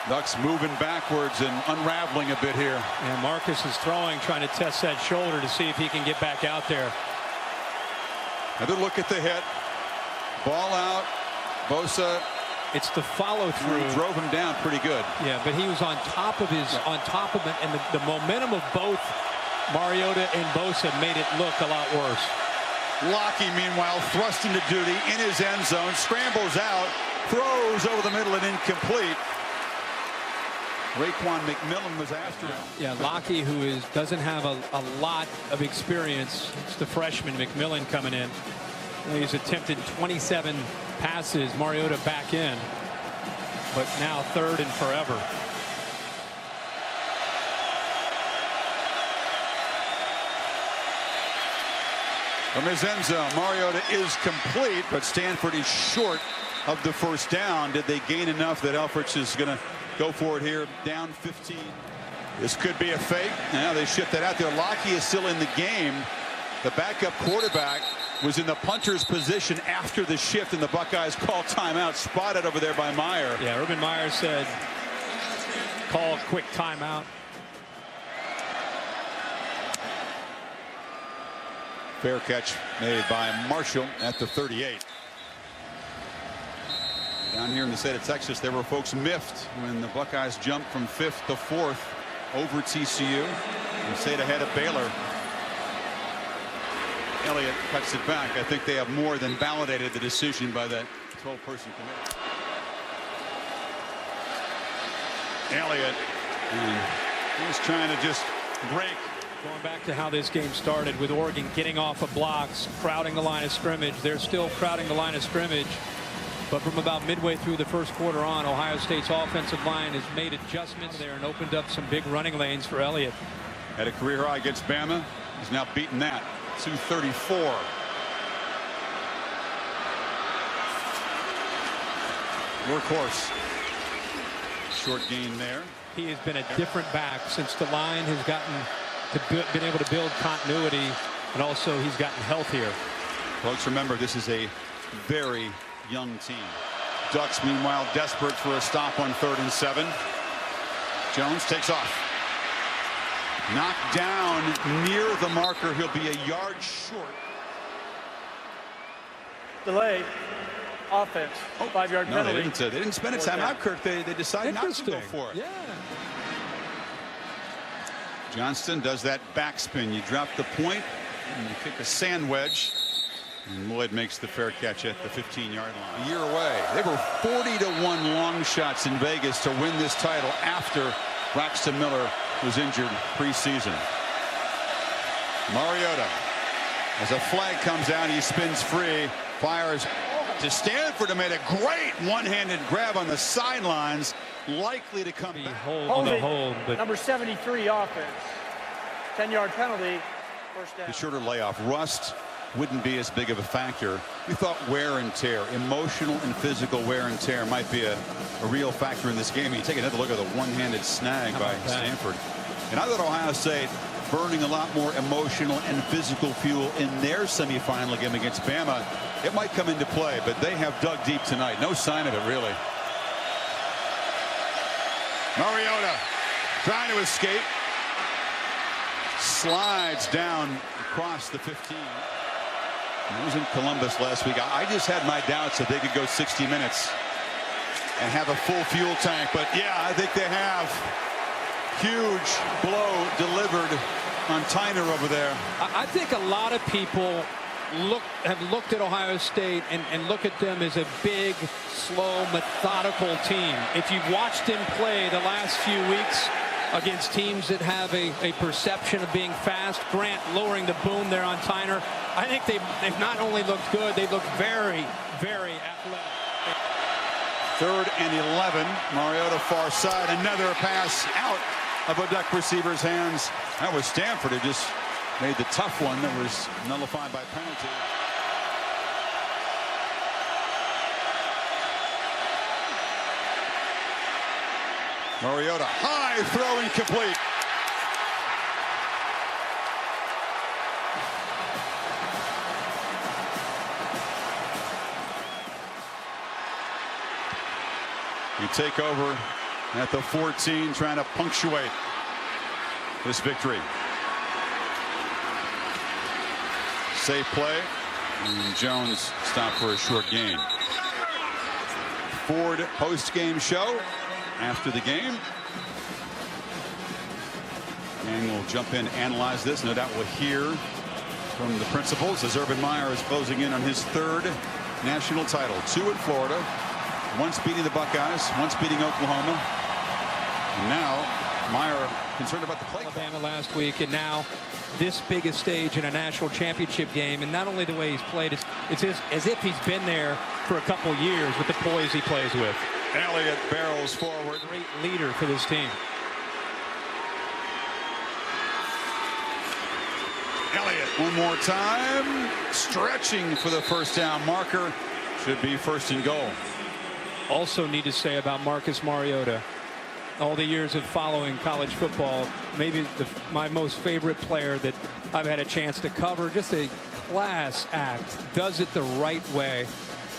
Ducks moving backwards and unraveling a bit here. And Marcus is throwing, trying to test that shoulder to see if he can get back out there. Another look at the hit. Ball out. Bosa. It's the follow through. Drove him down pretty good. Yeah, but he was on top of it, and the momentum of both Mariota and Bosa made it look a lot worse. Locke, meanwhile, thrust into duty in his end zone, scrambles out, throws over the middle and incomplete. Raekwon McMillan was after him. Yeah, Locke, who doesn't have a lot of experience. It's the freshman McMillan coming in. He's attempted 27 passes. Mariota back in, but now 3rd and forever. From his end zone, Mariota is complete, but Stanford is short of the first down. Did they gain enough that Elfrich is going to go for it here? Down 15. This could be a fake. Now they shift that out there. Lockie is still in the game. The backup quarterback was in the punter's position after the shift, and the Buckeyes call timeout. Spotted over there by Meyer. Yeah, Urban Meyer said, call a quick timeout. Fair catch made by Marshall at the 38. Down here in the state of Texas, there were folks miffed when the Buckeyes jumped from 5th to 4th over TCU and stayed ahead of Baylor. Elliott cuts it back. I think they have more than validated the decision by that 12-person committee. Elliott, and he's trying to just break. Going back to how this game started with Oregon getting off of blocks, crowding the line of scrimmage. They're still crowding the line of scrimmage. But from about midway through the first quarter on, Ohio State's offensive line has made adjustments there and opened up some big running lanes for Elliott. At a career high against Bama. He's now beaten that. 234. Workhorse. Short gain there. He has been a different back since the line has been able to build continuity, and also he's gotten healthier. Folks, remember, this is a very young team. Ducks, meanwhile, desperate for a stop on 3rd and 7. Jones takes off. Knocked down near the marker. He'll be a yard short. Delay. Offense. 5-yard No, penalty. they didn't spend a timeout, Kirk. They decided not to go for it. Yeah. Johnston does that backspin. You drop the point and you kick a sand wedge. And Lloyd makes the fair catch at the 15-yard line. A year away. They were 40-1 long shots in Vegas to win this title after Braxton Miller was injured preseason. Mariota, as a flag comes out, he spins free, fires to Stanford, who made a great one-handed grab on the sidelines, likely to come back. On the hold, but Number 73 offense. 10-yard penalty. First down. The shorter layoff. Rust wouldn't be as big of a factor. We thought wear and tear, emotional and physical wear and tear, might be a real factor in this game. You take another look at the one-handed snag by Stanford. And I thought Ohio State burning a lot more emotional and physical fuel in their semifinal game against Bama. It might come into play, but they have dug deep tonight. No sign of it, really. Mariota trying to escape. Slides down across the 15. I was in Columbus last week. I just had my doubts that they could go 60 minutes and have a full fuel tank. But yeah, I think they have. Huge blow delivered on Tyner over there. I think a lot of people have looked at Ohio State and look at them as a big, slow, methodical team. If you've watched him play the last few weeks against teams that have a perception of being fast, Grant lowering the boom there on Tyner, I think they've not only looked good, they've looked very, very athletic. 3rd and 11. Mariota far side. Another pass out of a Duck receiver's hands. That was Stanford who just made the tough one that was nullified by penalty. Mariota, high throw incomplete. You take over at the 14, trying to punctuate this victory. Safe play, and Jones stopped for a short gain. Ford post-game show after the game. And we'll jump in and analyze this. No doubt we'll hear from the principals as Urban Meyer is closing in on his 3rd national title. 2 in Florida, once beating the Buckeyes, once beating Oklahoma. And now Meyer concerned about the play. Alabama last week, and now this biggest stage in a national championship game. And not only the way he's played, it's as if he's been there for a couple years with the poise he plays with. Elliott barrels forward. Great leader for this team. Elliott One more time. Stretching for the first down marker. Should be 1st and goal. Also need to say about Marcus Mariota, all the years of following college football, maybe my most favorite player that I've had a chance to cover. Just a class act, does it the right way,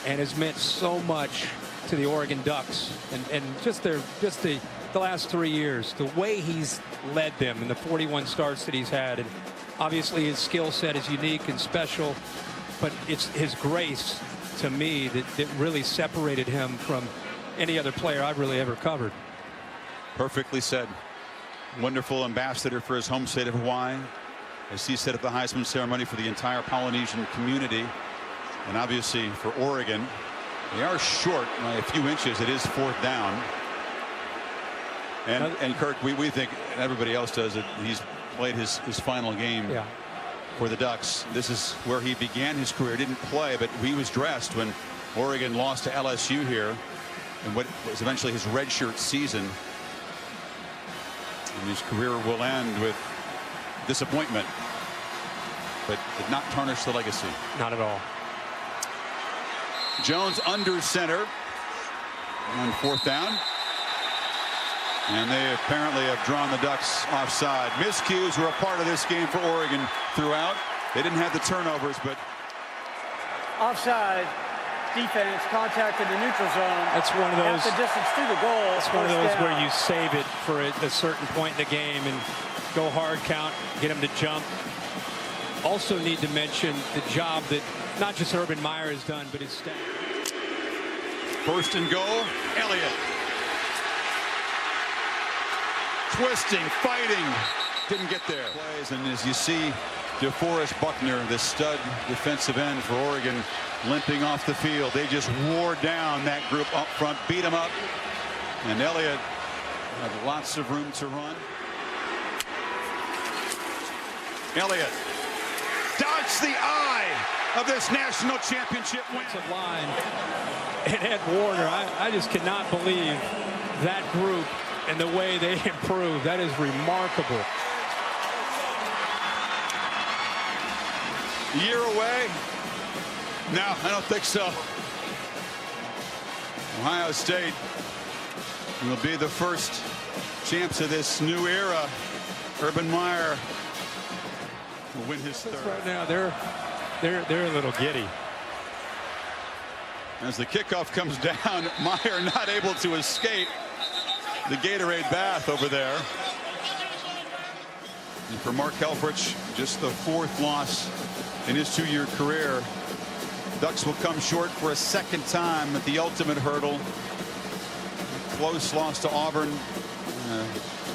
and has meant so much to the Oregon Ducks and just the last 3 years, the way he's led them in the 41 starts that he's had. And obviously his skill set is unique and special, but it's his grace to me that really separated him from any other player I've really ever covered. Perfectly said. Wonderful ambassador for his home state of Hawaii, as he set up the Heisman ceremony for the entire Polynesian community, and obviously for Oregon. They are short by a few inches. It is 4th down. And Kirk, we think, and everybody else does, that he's played his final game for the Ducks. This is where he began his career. Didn't play, but he was dressed when Oregon lost to LSU here in what was eventually his redshirt season. And his career will end with disappointment, but did not tarnish the legacy. Not at all. Jones under center on 4th down. And they apparently have drawn the Ducks offside. Miscues were a part of this game for Oregon throughout. They didn't have the turnovers, but Offside. Defense contact in the neutral zone. That's one of those. Half the distance to the goal. It's one of those where you save it for a certain point in the game and go hard count, get him to jump. Also need to mention the job that not just Urban Meyer has done, but his staff. 1st and goal. Elliott. Twisting, fighting, didn't get there. And as you see, DeForest Buckner, the stud defensive end for Oregon, limping off the field. They just wore down that group up front, beat them up, and Elliott had lots of room to run. Elliott dodged the eye of this national championship win. Line and Ed Warner, I just cannot believe that group and the way they improved. That is remarkable. A year away? No, I don't think so. Ohio State will be the first champs of this new era. Urban Meyer will win his 3rd. Right now, they're a little giddy. As the kickoff comes down, Meyer not able to escape the Gatorade bath over there. And for Mark Helfrich, just the 4th loss in his 2-year career. Ducks will come short for a 2nd time at the ultimate hurdle. Close loss to Auburn.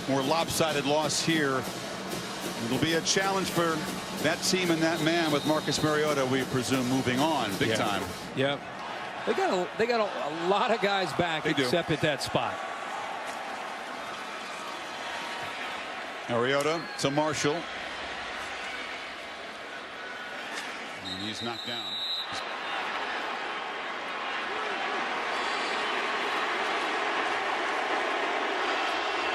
More lopsided loss here. It'll be a challenge for that team and that man with Marcus Mariota, we presume, moving on big time. Yep. They got a lot of guys back except at that spot. Mariota to Marshall. And he's knocked down.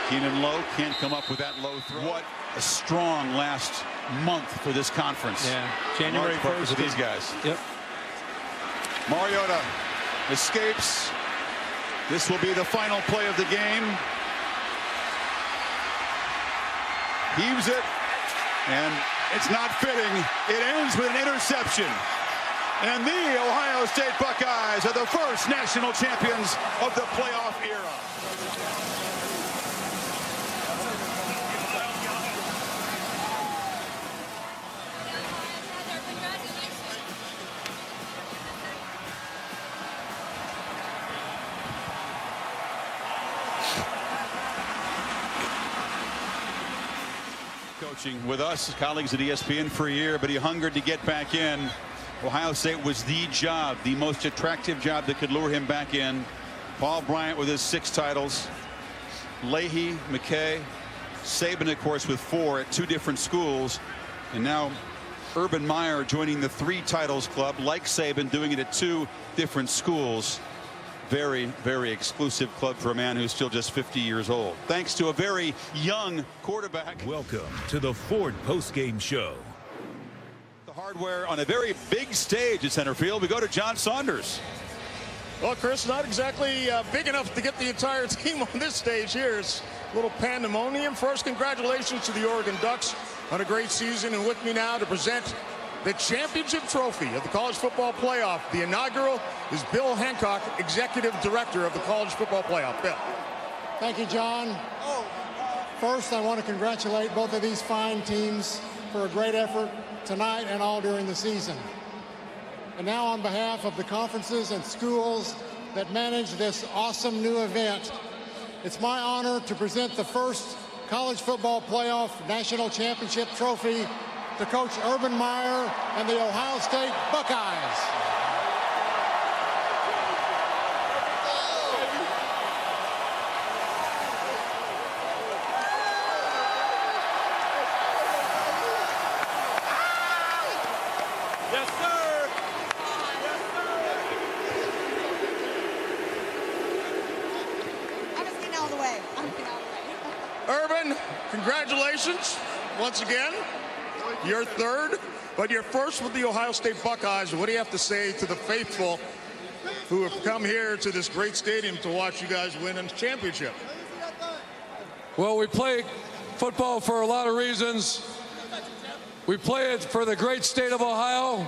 Keenan Lowe can't come up with that low throw. What a strong last month for this conference. Yeah, January 1st for these guys. Yep. Mariota escapes. This will be the final play of the game. Heaves it, and it's not fitting. It ends with an interception. And the Ohio State Buckeyes are the first national champions of the playoff era. Coaching with us, colleagues at ESPN for a year, but he hungered to get back in. Ohio State was the job, the most attractive job that could lure him back in. Paul Bryant with his 6 titles. Leahy, McKay, Saban, of course, with 4 at 2 different schools. And now Urban Meyer joining the 3 titles club, like Saban, doing it at 2 different schools. Very, very exclusive club for a man who's still just 50 years old. Thanks to a very young quarterback. Welcome to the Ford Postgame Show. hardware on a very big stage at center field. We go to John Saunders. Well, Chris, not exactly big enough to get the entire team on this stage here. It's a little pandemonium. First, congratulations to the Oregon Ducks on a great season. And with me now to present the championship trophy of the College Football Playoff. The inaugural is Bill Hancock, Executive Director of the College Football Playoff. Bill. Thank you, John. First, I want to congratulate both of these fine teams for a great effort tonight and all during the season. And now on behalf of the conferences and schools that manage this awesome new event, it's my honor to present the first College Football Playoff National Championship trophy to Coach Urban Meyer and the Ohio State Buckeyes. Yes, sir. I'm just getting out of the way. I'm getting out of the way. Urban, congratulations once again. You're third, but you're first with the Ohio State Buckeyes. What do you have to say to the faithful who have come here to this great stadium to watch you guys win a championship? Well, we play football for a lot of reasons. We play it for the great state of Ohio.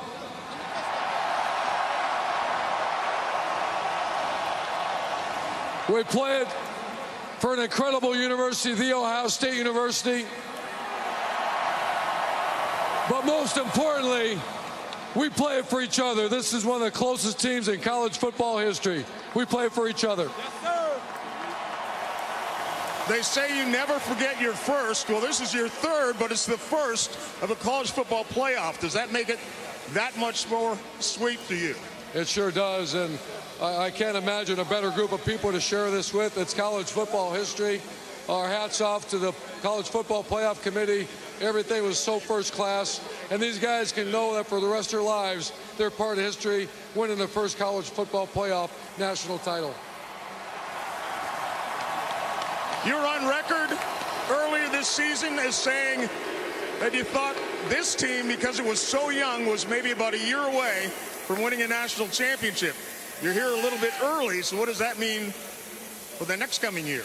We play it for an incredible university, The Ohio State University. But most importantly, we play it for each other. This is one of the closest teams in college football history. We play it for each other. Yes, sir. They say you never forget your first. Well, this is your third, but it's the first of a college football playoff. Does that make it that much more sweet to you? It sure does, and I can't imagine a better group of people to share this with. It's college football history. Our hats off to the College Football Playoff Committee. Everything was so first class, and these guys can know that for the rest of their lives, they're part of history, winning the first college football playoff national title. You're on record earlier this season as saying that you thought this team, because it was so young, was maybe about a year away from winning a national championship. You're here a little bit early, so what does that mean for the next coming year?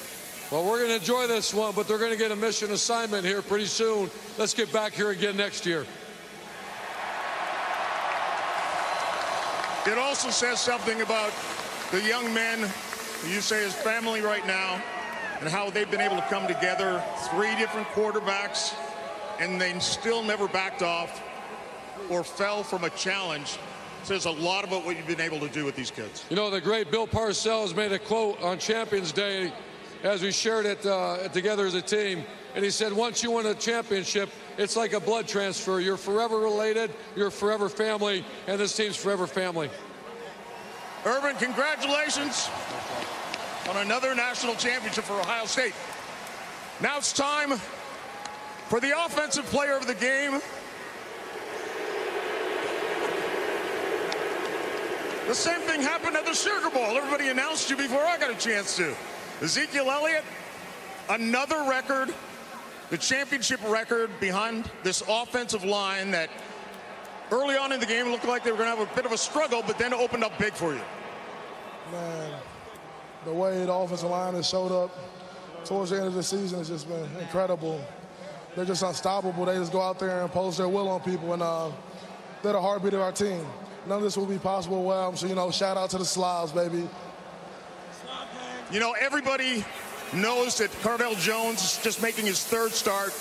Well, we're going to enjoy this one, but they're going to get a mission assignment here pretty soon. Let's get back here again next year. It also says something about the young men who you say is family right now and how they've been able to come together, 3 different quarterbacks, and they still never backed off or fell from a challenge. It says a lot about what you've been able to do with these kids. You know, the great Bill Parcells made a quote on Champions Day as we shared it together as a team. And he said, once you win a championship, it's like a blood transfer. You're forever related, you're forever family, and this team's forever family. Urban, congratulations on another national championship for Ohio State. Now it's time for the offensive player of the game. The same thing happened at the Sugar Bowl. Everybody announced you before I got a chance to. Ezekiel Elliott, another record, the championship record behind this offensive line that early on in the game looked like they were going to have a bit of a struggle, but then opened up big for you. Man, the way the offensive line has showed up towards the end of the season has just been incredible. They're just unstoppable. They just go out there and impose their will on people, and they're the heartbeat of our team. None of this would be possible without them, so, you know, shout out to the Slavs, baby. You know, everybody knows that Cardell Jones is just making his third start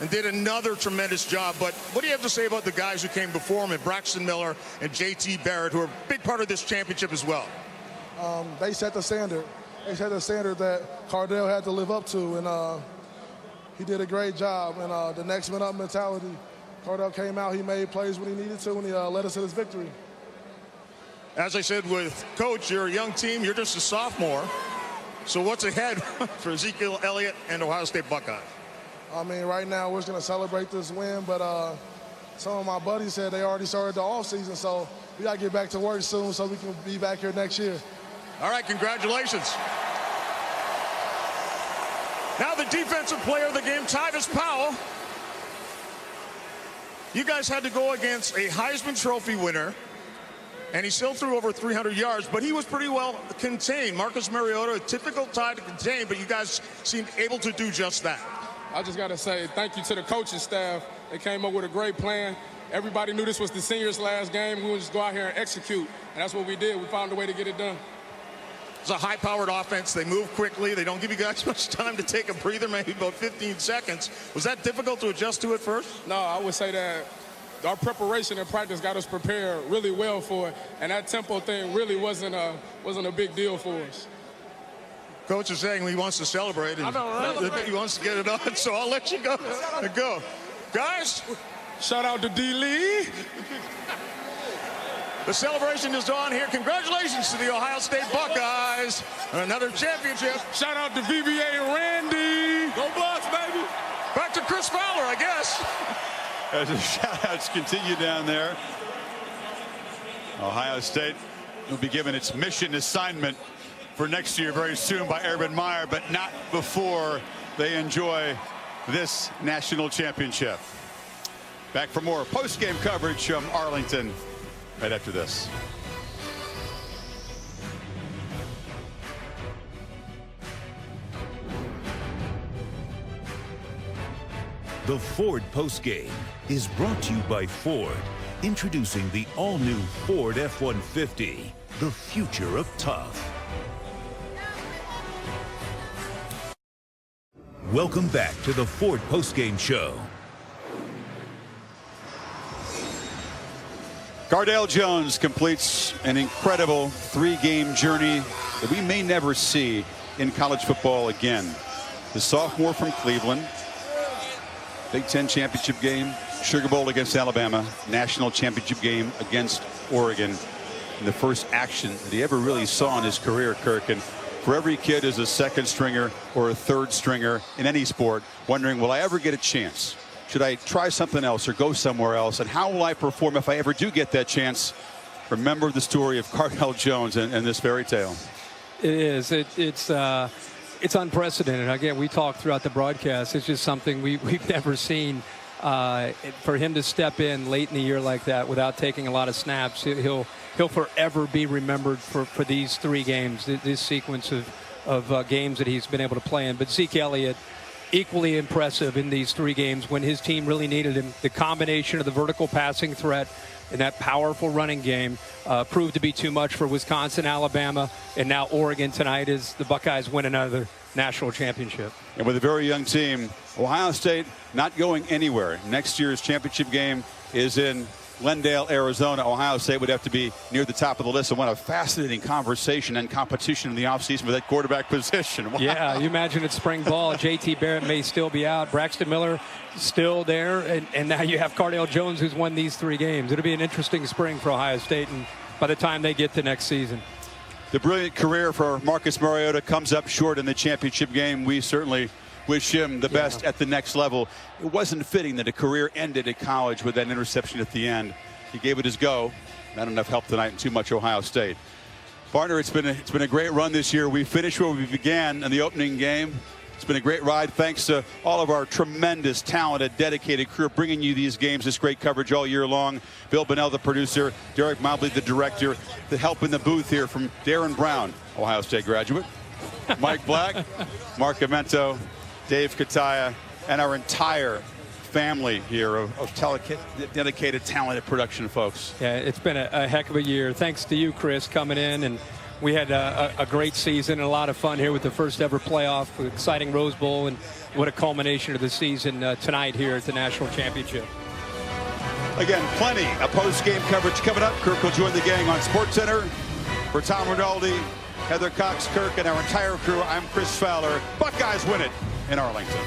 and did another tremendous job. But what do you have to say about the guys who came before him, and Braxton Miller and J.T. Barrett, who are a big part of this championship as well? They set the standard. They set the standard that Cardell had to live up to, and he did a great job. And the next man up mentality, Cardell came out, he made plays when he needed to, and he led us to this victory. As I said with Coach, you're a young team, you're just a sophomore. So what's ahead for Ezekiel Elliott and Ohio State Buckeyes? I mean, right now we're just going to celebrate this win, but some of my buddies said they already started the offseason, so we got to get back to work soon so we can be back here next year. All right, congratulations. Now the defensive player of the game, Tyvis Powell. You guys had to go against a Heisman Trophy winner, and he still threw over 300 yards, but he was pretty well contained. Marcus Mariota, a typical tie to contain, but you guys seemed able to do just that. I just got to say thank you to the coaching staff. They came up with a great plan. Everybody knew this was the seniors' last game. We would just go out here and execute, and that's what we did. We found a way to get it done. It's a high-powered offense. They move quickly. They don't give you guys much time to take a breather, maybe about 15 seconds. Was that difficult to adjust to at first? No, I would say that our preparation and practice got us prepared really well for it, and that tempo thing really wasn't a big deal for us. Coach is saying he wants to celebrate, and he wants to get it on, so I'll let you go. Guys, shout out to D-Lee. The celebration is on here. Congratulations to the Ohio State Buckeyes on another championship. Shout out to VBA and Randy. Go Bucks, baby. Back to Chris Fowler, I guess. As the shout-outs continue down there, Ohio State will be given its mission assignment for next year very soon by Urban Meyer, but not before they enjoy this national championship. Back for more post-game coverage from Arlington right after this. The Ford postgame is brought to you by Ford. Introducing the all-new Ford F-150, the future of tough. Welcome back to the Ford postgame show. Cardale Jones completes an incredible 3-game journey that we may never see in college football again. The sophomore from Cleveland, Big Ten championship game, Sugar Bowl against Alabama, national championship game against Oregon, and the first action that he ever really saw in his career, Kirk. And for every kid who's a second stringer or a third stringer in any sport, wondering, will I ever get a chance? Should I try something else or go somewhere else? And how will I perform if I ever do get that chance? Remember the story of Cardale Jones and this fairy tale. It is. It's unprecedented. Again, we talked throughout the broadcast. It's just something we've never seen. For him to step in late in the year like that without taking a lot of snaps, he'll forever be remembered for these 3 games, this sequence of games that he's been able to play in. But Zeke Elliott, equally impressive in these 3 games when his team really needed him. The combination of the vertical passing threat and that powerful running game proved to be too much for Wisconsin, Alabama, and now Oregon tonight as the Buckeyes win another national championship. And with a very young team, Ohio State not going anywhere. Next year's championship game is in Glendale, Arizona. Ohio State would have to be near the top of the list. And what a fascinating conversation and competition in the offseason for that quarterback position. Wow. Yeah, you imagine it's spring ball. JT Barrett may still be out. Braxton Miller still there. And now you have Cardale Jones, who's won these 3 games. It'll be an interesting spring for Ohio State and by the time they get to next season. The brilliant career for Marcus Mariota comes up short in the championship game. We certainly wish him the best at the next level. It wasn't fitting that a career ended at college with that interception at the end. He gave it his go. Not enough help tonight and too much Ohio State. Partner, it's been a great run this year. We finished where we began in the opening game. It's been a great ride. Thanks to all of our tremendous, talented, dedicated crew bringing you these games, this great coverage all year long. Bill Bonnell, the producer, Derek Mobley, the director, the help in the booth here from Darren Brown, Ohio State graduate, Mike Black, Mark Amento, Dave Kataya, and our entire family here of dedicated, talented production folks. Yeah, it's been a heck of a year. Thanks to you, Chris, coming in. And we had a great season and a lot of fun here with the first ever playoff, exciting Rose Bowl, and what a culmination of the season tonight here at the National Championship. Again, plenty of post-game coverage coming up. Kirk will join the gang on SportsCenter. For Tom Rinaldi, Heather Cox, Kirk, and our entire crew, I'm Chris Fowler. Buckeyes win it in Arlington.